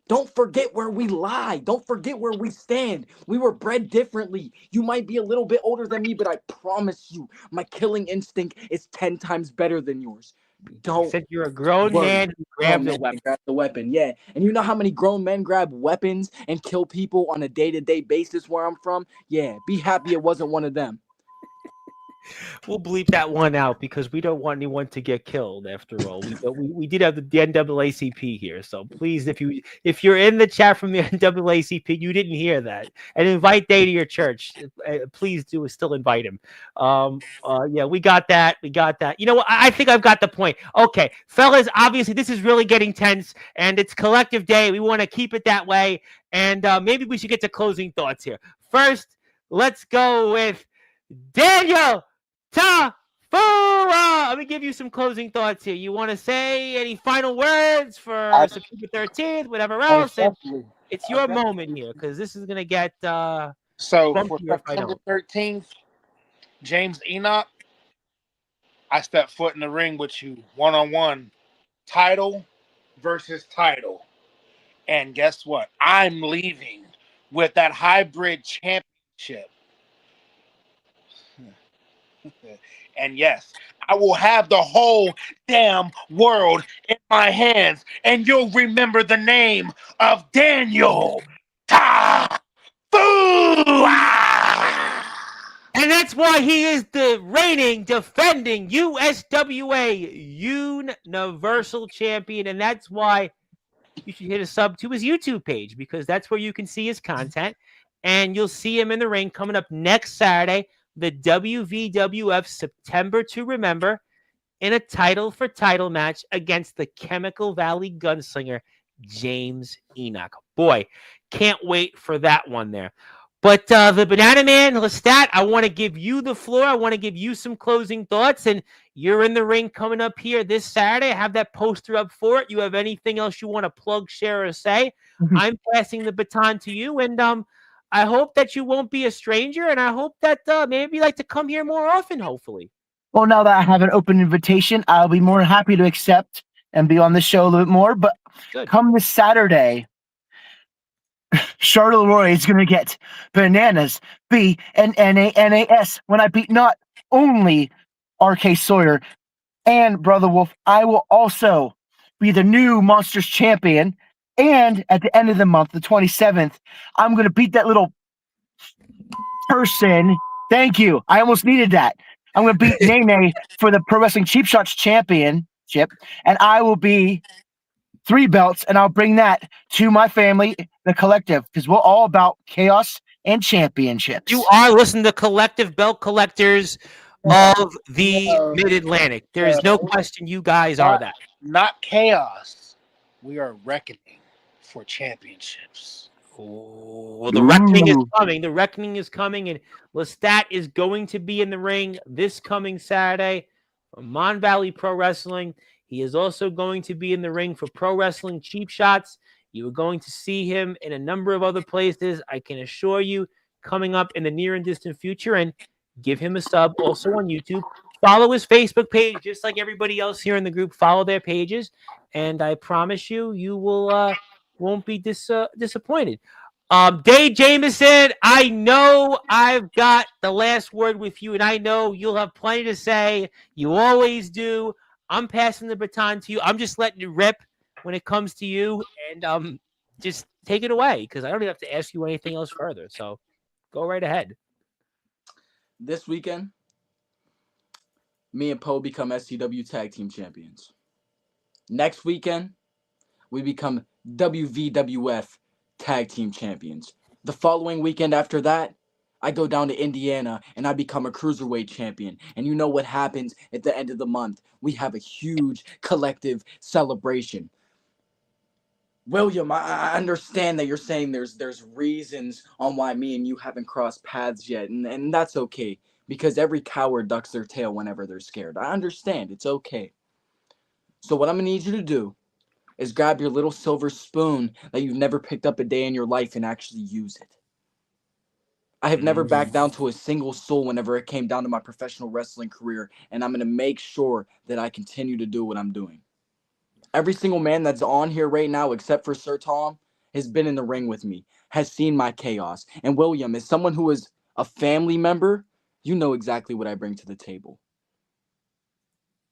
Don't forget where we lie. Don't forget where we stand. We were bred differently. You might be a little bit older than me, but I promise you, my killing instinct is 10 times better than yours. Don't. Said you're a grown man who grabs the weapon. Yeah. And you know how many grown men grab weapons and kill people on a day-to-day basis where I'm from? Yeah. Be happy it wasn't one of them. We'll bleep that one out because we don't want anyone to get killed. After all, we did have the NAACP here, so please, if you're in the chat from the NAACP, you didn't hear that, and invite Day to your church. Please do still invite him. Yeah, we got that. You know what? I think I've got the point. Okay, fellas, obviously this is really getting tense, and it's collective day. We want to keep it that way, and maybe we should get to closing thoughts here. First, let's go with Daniel Tafua. Let me give you some closing thoughts here. You want to say any final words for September 13th, whatever else? It's your moment here because this is going to get so for September 13th, James Enoch, I step foot in the ring with you one-on-one, title versus title. And guess what? I'm leaving with that hybrid championship. And yes, I will have the whole damn world in my hands, and you'll remember the name of Daniel Ta Fu. And that's why he is the reigning, defending USWA Universal Champion. And that's why you should hit a sub to his YouTube page, because that's where you can see his content. And you'll see him in the ring coming up next Saturday, the WVWF September to Remember, in a title-for-title match against the Chemical Valley Gunslinger, James Enoch. Boy, can't wait for that one there. But the Banana Man, Lestat, I want to give you the floor. I want to give you some closing thoughts. And you're in the ring coming up here this Saturday. I have that poster up for it. You have anything else you want to plug, share, or say? I'm passing the baton to you. And I hope that you won't be a stranger. And I hope that maybe you'd like to come here more often, hopefully. Well, now that I have an open invitation, I'll be more happy to accept and be on the show a little bit more. But come this Saturday, Charlotte Roy is going to get bananas, BNNANAS, when I beat not only RK Sawyer and Brother Wolf, I will also be the new Monsters champion. And at the end of the month, the 27th, I'm going to beat that little person. Thank you. I almost needed that. I'm going to beat Nene for the Pro Wrestling Cheap Shots Championship, and I will be 3 belts, and I'll bring that to my family, the Collective, because we're all about chaos and championships. You are listening to Collective Belt Collectors of the Mid-Atlantic. There is no question you guys are that. Not chaos. We are reckoning for championships. Well, the reckoning is coming. The reckoning is coming, and Lestat is going to be in the ring this coming Saturday for Mon Valley Pro Wrestling. He is also going to be in the ring for Pro Wrestling Cheap Shots. You are going to see him in a number of other places, I can assure you, coming up in the near and distant future. And give him a sub also on YouTube. Follow his Facebook page, just like everybody else here in the group. Follow their pages, and I promise you, you will won't be disappointed. Dave Jameson, I know I've got the last word with you, and I know you'll have plenty to say. You always do. I'm passing the baton to you. I'm just letting it rip when it comes to you, and just take it away, because I don't even have to ask you anything else further. So go right ahead. This weekend, me and Poe become SCW Tag Team Champions. Next weekend, we become WVWF Tag Team Champions. The following weekend after that, I go down to Indiana and I become a Cruiserweight Champion. And you know what happens at the end of the month? We have a huge collective celebration. William, I understand that you're saying there's reasons on why me and you haven't crossed paths yet, and that's okay, because every coward ducks their tail whenever they're scared. I understand. It's okay. So what I'm going to need you to do is grab your little silver spoon that you've never picked up a day in your life and actually use it. I have never backed down to a single soul whenever it came down to my professional wrestling career, and I'm going to make sure that I continue to do what I'm doing. Every single man that's on here right now, except for Sir Tom, has been in the ring with me, has seen my chaos. And William, as someone who is a family member, you know exactly what I bring to the table.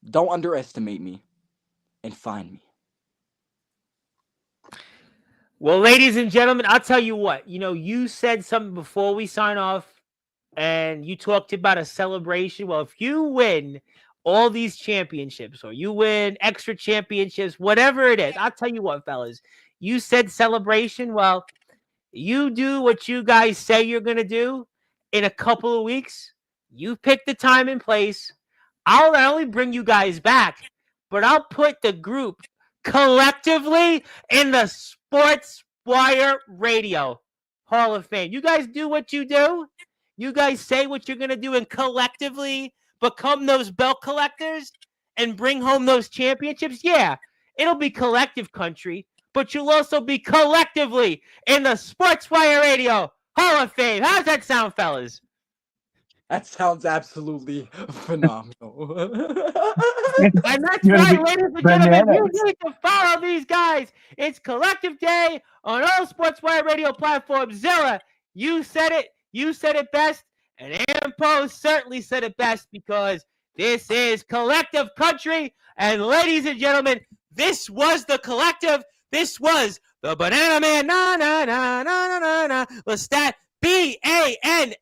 Don't underestimate me, and find me. Well, ladies and gentlemen, I'll tell you what. You said something before we sign off, and you talked about a celebration. Well, if you win all these championships, or you win extra championships, whatever it is, I'll tell you what, fellas. You said celebration. Well, you do what you guys say you're going to do in a couple of weeks. You pick the time and place. I'll not only bring you guys back, but I'll put the group collectively in the Sportzwire Radio Hall of Fame. You guys do what you do. You guys say what you're going to do, and collectively become those belt collectors and bring home those championships. Yeah, it'll be collective country, but you'll also be collectively in the Sportzwire Radio Hall of Fame. How's that sound, fellas? That sounds absolutely phenomenal. And that's right, ladies and gentlemen, you need to follow these guys. It's Collective Day on all Sportswire Radio platforms. Zilla, you said it. You said it best. And Ampo certainly said it best because this is Collective Country. And ladies and gentlemen, this was the Collective. This was the Banana Man. Na, na, na, na, na, na, na. Lestat, Bananas.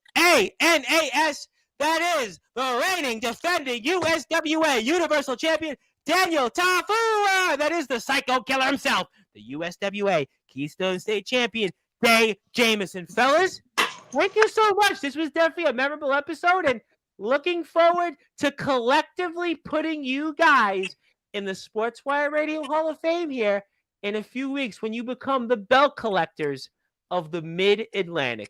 That is the reigning, defending USWA Universal Champion, Daniel Tafua. That is the Psycho Killer himself, the USWA Keystone State Champion, Day Jamison. Fellas, thank you so much. This was definitely a memorable episode, and looking forward to collectively putting you guys in the Sportswire Radio Hall of Fame here in a few weeks when you become the belt collectors of the Mid-Atlantic.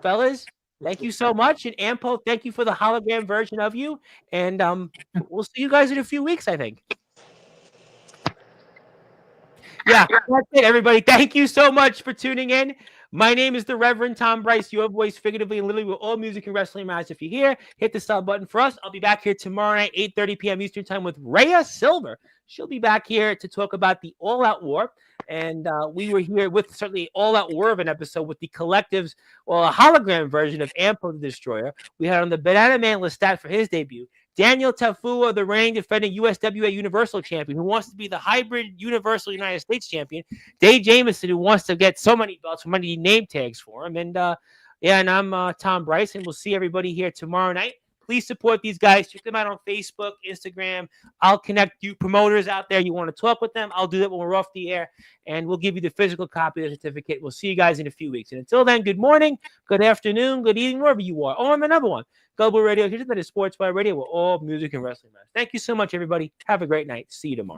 Fellas, thank you so much. And Ampo, thank you for the hologram version of you. And we'll see you guys in a few weeks, I think. Yeah, that's it, everybody. Thank you so much for tuning in. My name is the Reverend Tom Bryce, your voice figuratively and literally with all music and wrestling matters. If you're here, hit the sub button for us. I'll be back here tomorrow night, 8:30 p.m. Eastern Time with Rhea Silver. She'll be back here to talk about the All Out War. And we were here with certainly All Out War of an episode with the collectives, well, a hologram version of Ampo the Destroyer. We had on the Banana Man Lestat for his debut. Daniel Tafua, the reigning defending USWA Universal Champion, who wants to be the hybrid Universal United States Champion. Dave Jamison, who wants to get so many belts, so many name tags for him. And and I'm Tom Bryce, and we'll see everybody here tomorrow night. Please support these guys. Check them out on Facebook, Instagram. I'll connect you promoters out there. You want to talk with them, I'll do that when we're off the air, and we'll give you the physical copy of the certificate. We'll see you guys in a few weeks. And until then, good morning, good afternoon, good evening, wherever you are. Oh, and another one. Global Radio, here's the Sportswire Radio with all music and wrestling. Thank you so much, everybody. Have a great night. See you tomorrow.